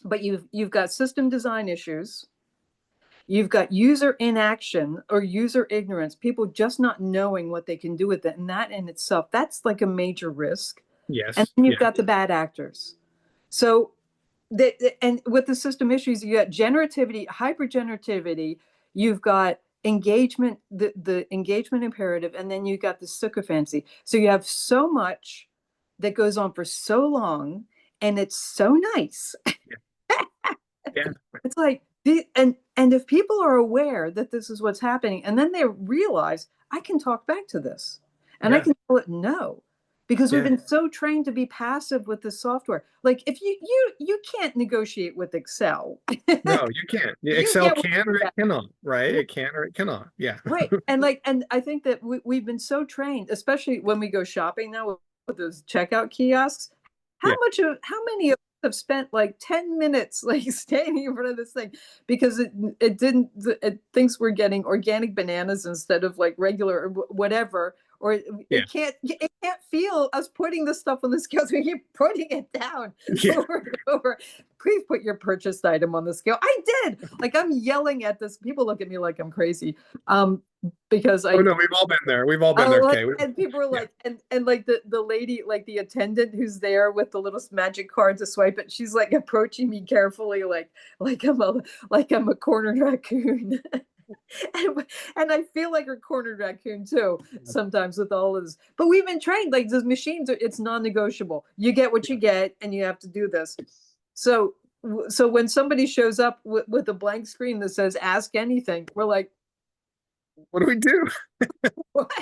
but you've got system design issues. You've got user inaction or user ignorance, people just not knowing what they can do with it. And that in itself, that's like a major risk. And yes, then you've yeah, got the bad actors. So and with the system issues, you got generativity, hypergenerativity, you've got engagement, the engagement imperative, and then you got the sycophancy. So you have so much that goes on for so long, and it's so nice. yeah, yeah, It's like and if people are aware that this is what's happening, and then they realize I can talk back to this, and I yeah, can tell it no, because we've yeah. been so trained to be passive with this software. Like if you can't negotiate with Excel, No, you can't. Yeah, you Excel get what can or you it get. cannot, right? It can or it cannot. Yeah, Right. And I think that we've been so trained, especially when we go shopping now with those checkout kiosks. yeah, How many of have spent like 10 minutes like standing in front of this thing because it didn't it thinks we're getting organic bananas instead of like regular or whatever, or Yeah. it can't feel us putting the stuff on the scales. We keep putting it down Yeah. over and over. Please put your purchased item on the scale. I did. Like, I'm yelling at this. People look at me like I'm crazy. Because Oh I no, we've all been there. We've all been there, Oh, like, Kay. and people are Yeah. like, and like the lady, like the attendant who's there with the little magic card to swipe it, she's like approaching me carefully, like I'm a like I'm a cornered raccoon. And I feel like a cornered raccoon too sometimes with all of this. But we've been trained, like the machines are, it's non-negotiable. You get what you get, and you have to do this. So so when somebody shows up with a blank screen that says "Ask anything," we're like, What do we do? what?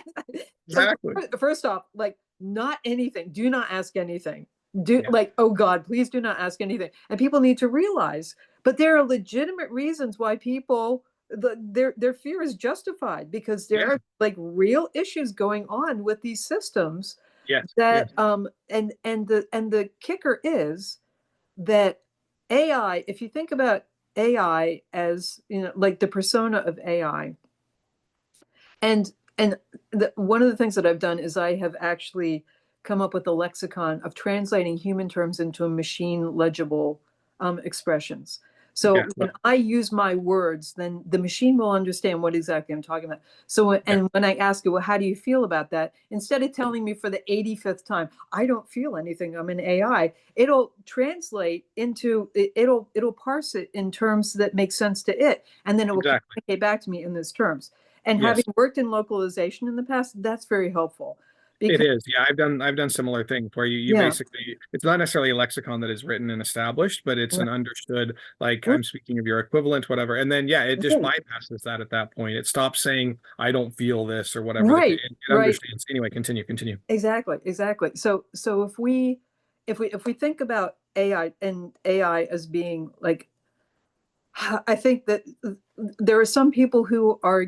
So Exactly. first off, like, not anything. Do not ask anything. Do Yeah. like, oh God, please do not ask anything. And people need to realize, but there are legitimate reasons why people their fear is justified because there Yeah. are like real issues going on with these systems Yes. that Yes. and the kicker is that AI, if you think about AI as, like the persona of AI, and one of the things that I've done is I have actually come up with a lexicon of translating human terms into machine legible expressions. Yeah. So when I use my words, then the machine will understand what exactly I'm talking about. So Yeah. and when I ask it, well, how do you feel about that? Instead of telling me for the 85th time, I don't feel anything, I'm an AI, it'll translate into it'll parse it in terms that make sense to it, and then it will Exactly. communicate back to me in those terms. And having Yes. worked in localization in the past, that's very helpful It because, is. Yeah, I've done similar things where you yeah, basically, it's not necessarily a lexicon that is written and established, but it's right, an understood, like, right, I'm speaking of your equivalent, whatever. And then yeah, it just right, bypasses that at that point. It stops saying I don't feel this or whatever right, it right. understands. Anyway, continue. Exactly, exactly. So if we think about AI and AI as being like, I think that there are some people who are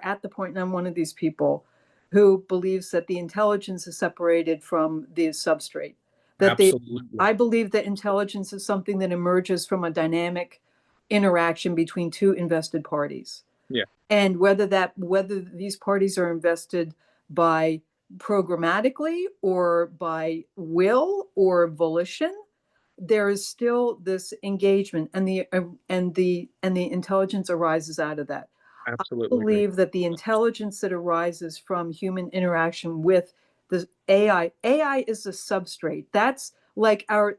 at the point, and I'm one of these people, who believes that the intelligence is separated from the substrate. That the Absolutely. I believe that intelligence is something that emerges from a dynamic interaction between two invested parties. Yeah. And whether these parties are invested by programmatically or by will or volition, there is still this engagement, and the intelligence arises out of that. I Absolutely agree. believe that the intelligence that arises from human interaction with the AI is the substrate. That's like our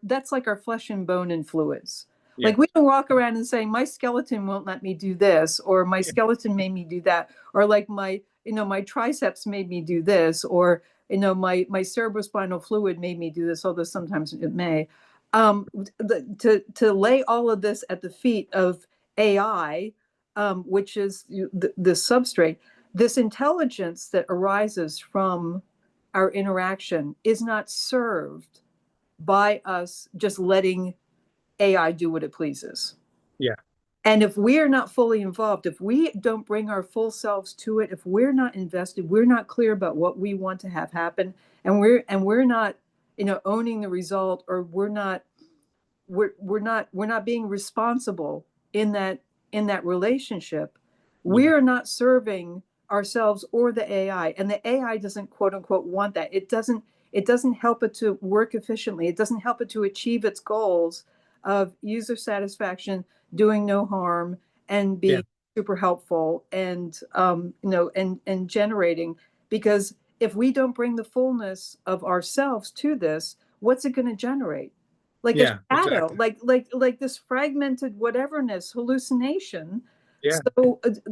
flesh and bone and fluids. Yeah. Like, we can walk around and say my skeleton won't let me do this, or my Yeah. skeleton made me do that, or like my triceps made me do this, or my cerebrospinal fluid made me do this, although sometimes it may. To lay all of this at the feet of AI, which is the substrate, this intelligence that arises from our interaction is not served by us just letting AI do what it pleases. Yeah. And if we are not fully involved, if we don't bring our full selves to it, if we're not invested, we're not clear about what we want to have happen, and we're not, owning the result, or we're not being responsible in that relationship, Yeah. we're not serving ourselves or the AI, and the AI doesn't, quote unquote, want that. It doesn't help it to work efficiently. It doesn't help it to achieve its goals of user satisfaction, doing no harm, and Yeah. being super helpful, and and generating. Because if we don't bring the fullness of ourselves to this, what's it going to generate? Like a Yeah. shadow, Exactly. like this fragmented whateverness hallucination. Yeah.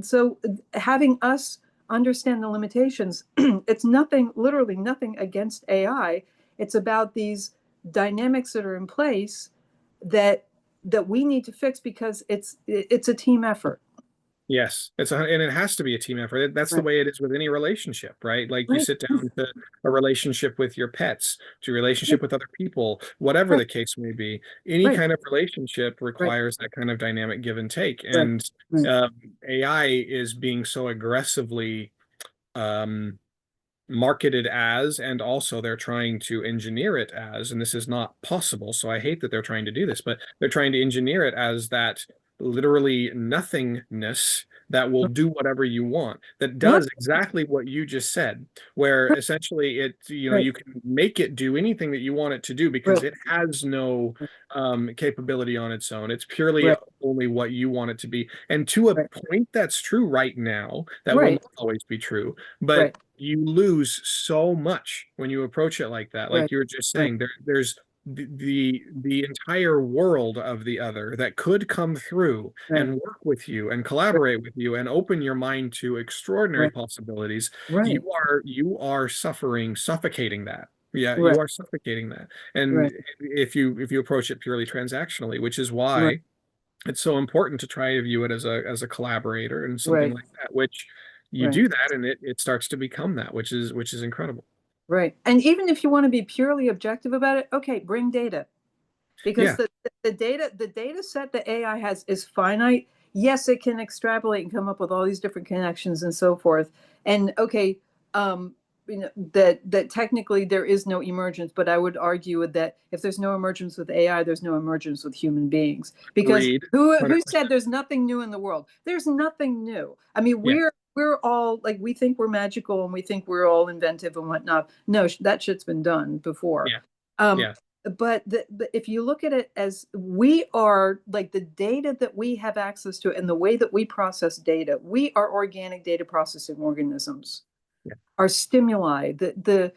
So having us understand the limitations, it's nothing, literally nothing against AI. It's about these dynamics that are in place that we need to fix, because it's a team effort. Yes, and it has to be a team effort. That's the Right. way it is with any relationship, right? Like, you Right. sit down to a relationship with your pets, to a Right. relationship with other people, whatever Right. the case may be. Any Right. kind of relationship Right. requires that kind of dynamic give and take. Right. And Right. AI is being so aggressively um, marketed as, and also they're trying to engineer it as, and this is not possible. So I hate that they're trying to do this, but they're trying to engineer it as that literally nothingness that will do whatever you want, that Right, does exactly what you just said, where right, essentially it, right, you can make it do anything that you want it to do because right, it has no capability on its own. It's purely right, only what you want it to be. And to a right, point, that's true right now. That will right, not always be true. But right, you lose so much when you approach it like that. Like right, you were just right, saying, there's the entire world of the other that could come through right, and work with you and right, collaborate with you and open your mind to extraordinary right, possibilities. right, You are suffocating that. Yeah, you right, are suffocating that. And right, if you approach it purely transactionally, which is right, why it's so important to try to view it as a collaborator and something right, like that, which you right. do that and it starts to become that, which is incredible. Right. And even if you want to be purely objective about it, okay, bring data. Because Yeah, the data set that AI has is finite. Yes, it can extrapolate and come up with all these different connections and so forth. And okay, um, that technically there is no emergence, but I would argue that if there's no emergence with AI, there's no emergence with human beings. Because agreed. who said 100%. there's nothing new in the world? There's nothing new. I mean, Yeah, we're all like we think we're magical and we think we're all inventive and whatnot. No, that shit's been done before. yeah, Um, yeah, but if you look at it as we are like the data that we have access to and the way that we process data, we are organic data processing organisms. yeah. Our stimuli, the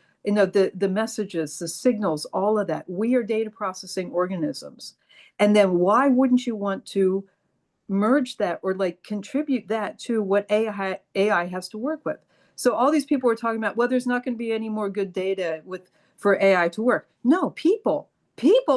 messages, the signals, all of that, we are data processing organisms. And then why wouldn't you want to merge that or like contribute that to what AI has to work with? So all these people are talking about, well, there's not going to be any more good data with for AI to work. No, people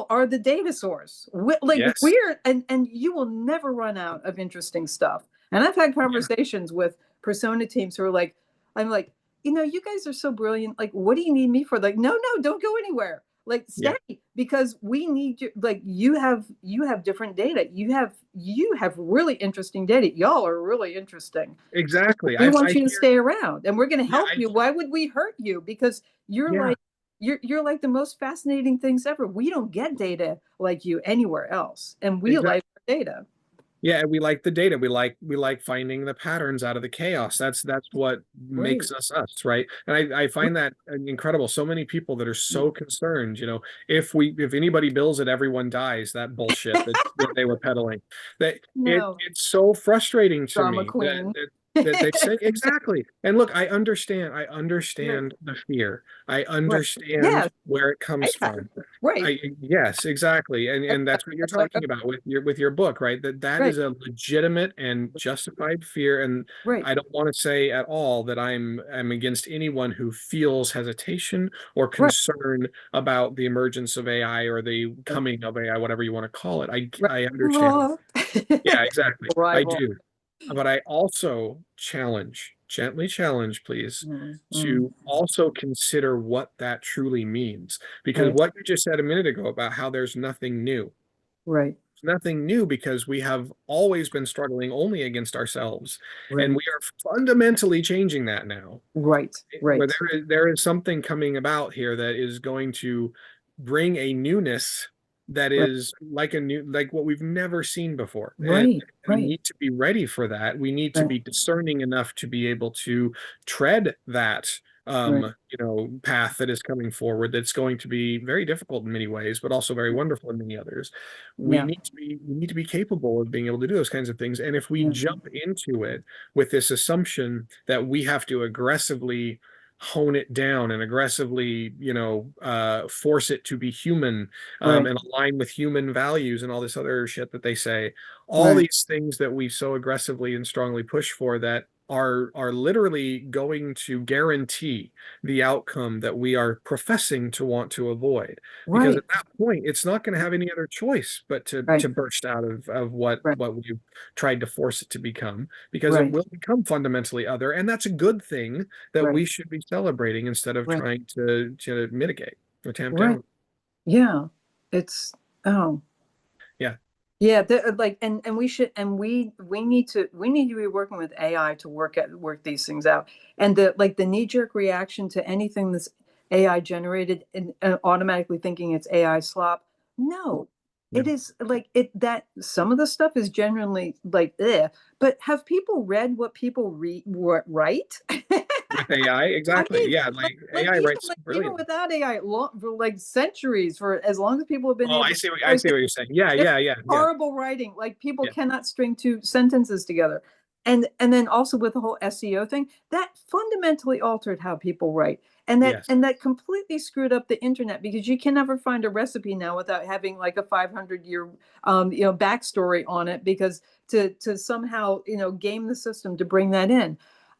are the data source. Like Yes. we're and you will never run out of interesting stuff. And I've had Yeah, conversations with persona teams who are like, I'm like, you guys are so brilliant. Like, what do you need me for? Like, no, no, don't go anywhere. Like, stay yeah. because we need you. Like, you have different data. You have really interesting data. Y'all are really interesting. Exactly. We want I you to hear, stay around, and we're going to yeah, help you. Why would we hurt you? Because you're yeah, like you're like the most fascinating things ever. We don't get data like you anywhere else, and we like exactly. our data. Yeah, we like the data. We like finding the patterns out of the chaos. That's what Right. makes us us, right? And I find that incredible. So many people that are so concerned, if anybody bills it, everyone dies, that bullshit that they were peddling. That No, it's so frustrating to drama me queen. that they say exactly. And look, I Right. understand the fear. I Right. Yes. understand where it I comes got from. right. Yes, exactly. And that's what you're Like, talking about with your book, right? That right. is a legitimate and justified fear. And Right. I don't want to say at all that I'm against anyone who feels hesitation or Right. concern about the emergence of AI or the Right. coming of AI, whatever you want to call it. Right. I understand. Oh. Yeah, exactly. I Arrival. do. But I also gently challenge, please, Mm, mm. to also consider what that truly means. Because Right. what you just said a minute ago about how there's nothing new. Right. It's nothing new because we have always been struggling only against ourselves. And Right. we are fundamentally changing that now, Right. where Right. there is something coming about here that is going to bring a newness that Right. is like what we've never seen before. And Right. we Right. need to be ready for that. We need to Right. be discerning enough to be able to tread that Right. path that is coming forward, that's going to be very difficult in many ways but also very wonderful in many others. Yeah. We need to be capable of being able to do those kinds of things. And if we Yeah. jump into it with this assumption that we have to aggressively hone it down and aggressively, force it to be human, Right. and align with human values and all this other shit that they say, all Right. these things that we so aggressively and strongly push for that are literally going to guarantee the outcome that we are professing to want to avoid. Because at Right. that point, it's not going to have any other choice but Right. to burst out of Right. what we've tried to force it to become, because it Right. will become fundamentally other, and that's a good thing that Right. we should be celebrating instead of Right. trying to mitigate or tamp Right. down. Yeah. It's oh. Yeah. Yeah, like, and we should, and we need to be working with AI to work these things out. And the knee jerk reaction to anything that's AI generated and automatically thinking it's AI slop. No, Yeah. it is like it that some of the stuff is genuinely like but have people read what people write? With AI, I exactly. mean, Yeah, like AI even writes like even brilliantly. without AI, for like centuries, for as long as people have been Oh, able I to see what you're saying. Yeah, there's yeah, yeah, yeah, horrible writing. Like people yeah. cannot string two sentences together. And then also with the whole SEO thing, that fundamentally altered how people write. Yes, And that completely screwed up the internet because you can never find a recipe now without having like a 500-year backstory on it because to somehow, game the system to bring that in.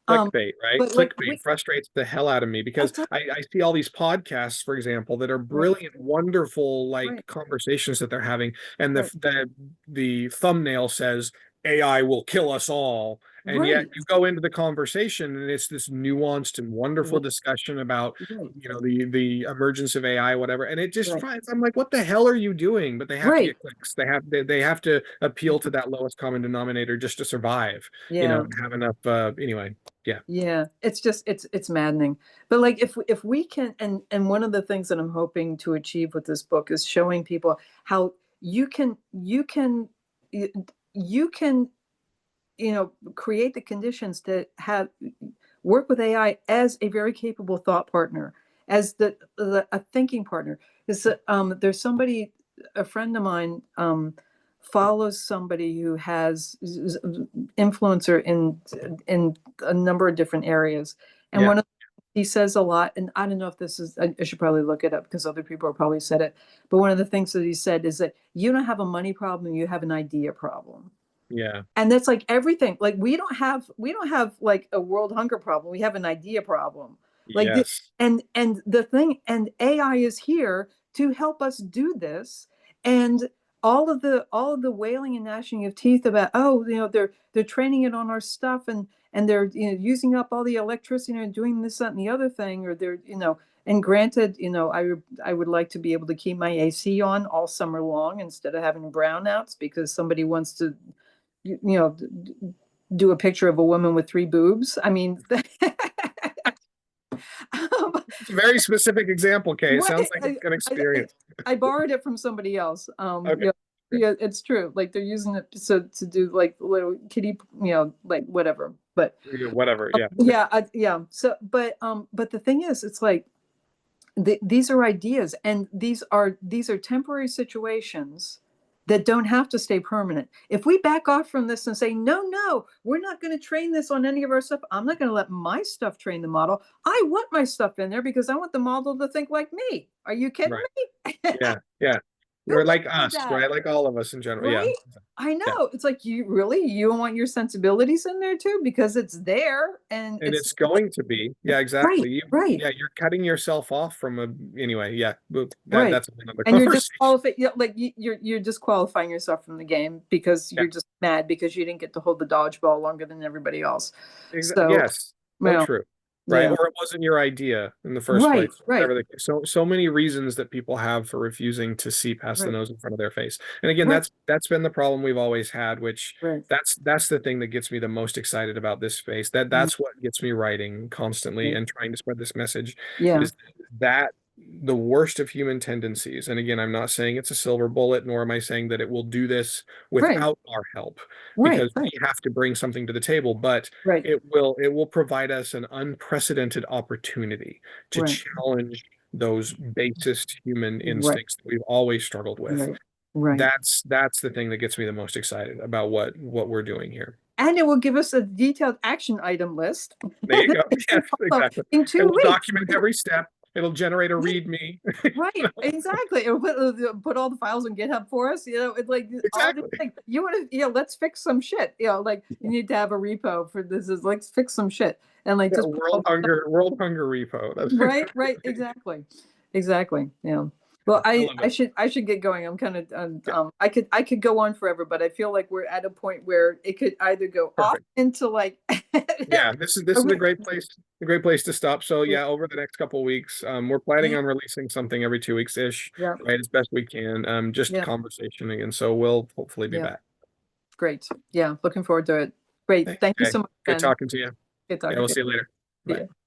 Um clickbait, right? but like Clickbait frustrates the hell out of me because I see all these podcasts, for example, that are right, brilliant, wonderful, like right, conversations that they're having, and right, the thumbnail says AI will kill us all, and yet right, you go into the conversation and it's this nuanced and wonderful right, discussion about right, the emergence of AI, whatever, and it just right, finds I'm like, what the hell are you doing? But they have to right. get clicks. They have to appeal to that lowest common denominator just to survive, Yeah. and have enough. Anyway, yeah. Yeah, it's just it's maddening. But like if we can, and one of the things that I'm hoping to achieve with this book is showing people how you you can create the conditions to have work with AI as a very capable thought partner, as a thinking partner. Is that there's somebody, a friend of mine, follows somebody who has influencer in a number of different areas, and Yeah, he says a lot, and I don't know if this is, I should probably look it up because other people have probably said it, but one of the things that he said is that you don't have a money problem, you have an idea problem. yeah, And that's like everything. Like we don't have like a world hunger problem. We have an idea problem. Like yes, and the thing, and AI is here to help us do this. And all of the wailing and gnashing of teeth about, oh, they're training it on our stuff, and they're using up all the electricity and doing this, that, and the other thing, or they're and granted, I would like to be able to keep my AC on all summer long instead of having brownouts because somebody wants to you know do a picture of a woman with three boobs. I mean, um, it's a very specific example, Kay. It what sounds like an I, experience. I borrowed it from somebody else. Okay, okay. Yeah, it's true. Like they're using it to do like little kitty, like whatever. But Yeah, whatever, yeah. yeah, yeah. So, but the thing is, it's like these are ideas, and these are temporary situations that don't have to stay permanent. If we back off from this and say, no, no, we're not going to train this on any of our stuff, I'm not going to let my stuff train the model. I want my stuff in there because I want the model to think like me. Are you kidding Right. me? Yeah, yeah. Who You're like would do us, that? right? Like all of us in general. Yeah. Right? I Yeah. know. It's like, you don't want your sensibilities in there too because it's there and And it's it's going to be. Yeah, right, exactly. right. Yeah, you're cutting yourself off from a anyway, yeah. Right. That's another And you're conversation. disqualifying, like you're disqualifying yourself from the game because Yeah. you're just mad because you didn't get to hold the dodgeball longer than everybody else. So, Yes, so well, true. Right. yeah. Or it wasn't your idea in the first Right, place. right, Whatever the so many reasons that people have for refusing to see past the right, nose in front of their face. And again, right, that's been the problem we've always had, which right. that's the thing that gets me the most excited about this space. Mm, That's what gets me writing constantly right. and trying to spread this message Yeah. is that the worst of human tendencies. And again, I'm not saying it's a silver bullet, nor am I saying that it will do this Right, without our help, right, because we right, have to bring something to the table, but right, it will provide us an unprecedented opportunity to right, challenge those basest human right, instincts that we've always struggled with. right, right. That's the thing that gets me the most excited about what we're doing here. And it will give us a detailed action item list There you go. Yes, also exactly. in It two will weeks. document every step. It'll generate a Right, README. right, exactly. It'll put all the files on GitHub for us. It's like all these Exactly. things. You want to, let's fix some shit. Like you need to have a repo for this. Is let's fix some shit and like Yeah, just put all the stuff. World Hunger Repo. That's Right, right, exactly, exactly. Yeah. Well, I I love I it. should I should get going. I'm kind of Yeah, I could go on forever, but I feel like we're at a point where it could either go off perfect. into like Yeah, this is a great place to stop. So yeah, over the next couple of weeks, we're planning yeah, on releasing something every 2 weeks ish, yeah, right? As best we can. Just yeah, conversation again. So we'll hopefully be yeah. back. Great. Yeah, looking forward to it. Great. Thank you Okay, so much, good Ben. talking to you. Good Yeah, talking we'll to see you later. you. See Bye. ya.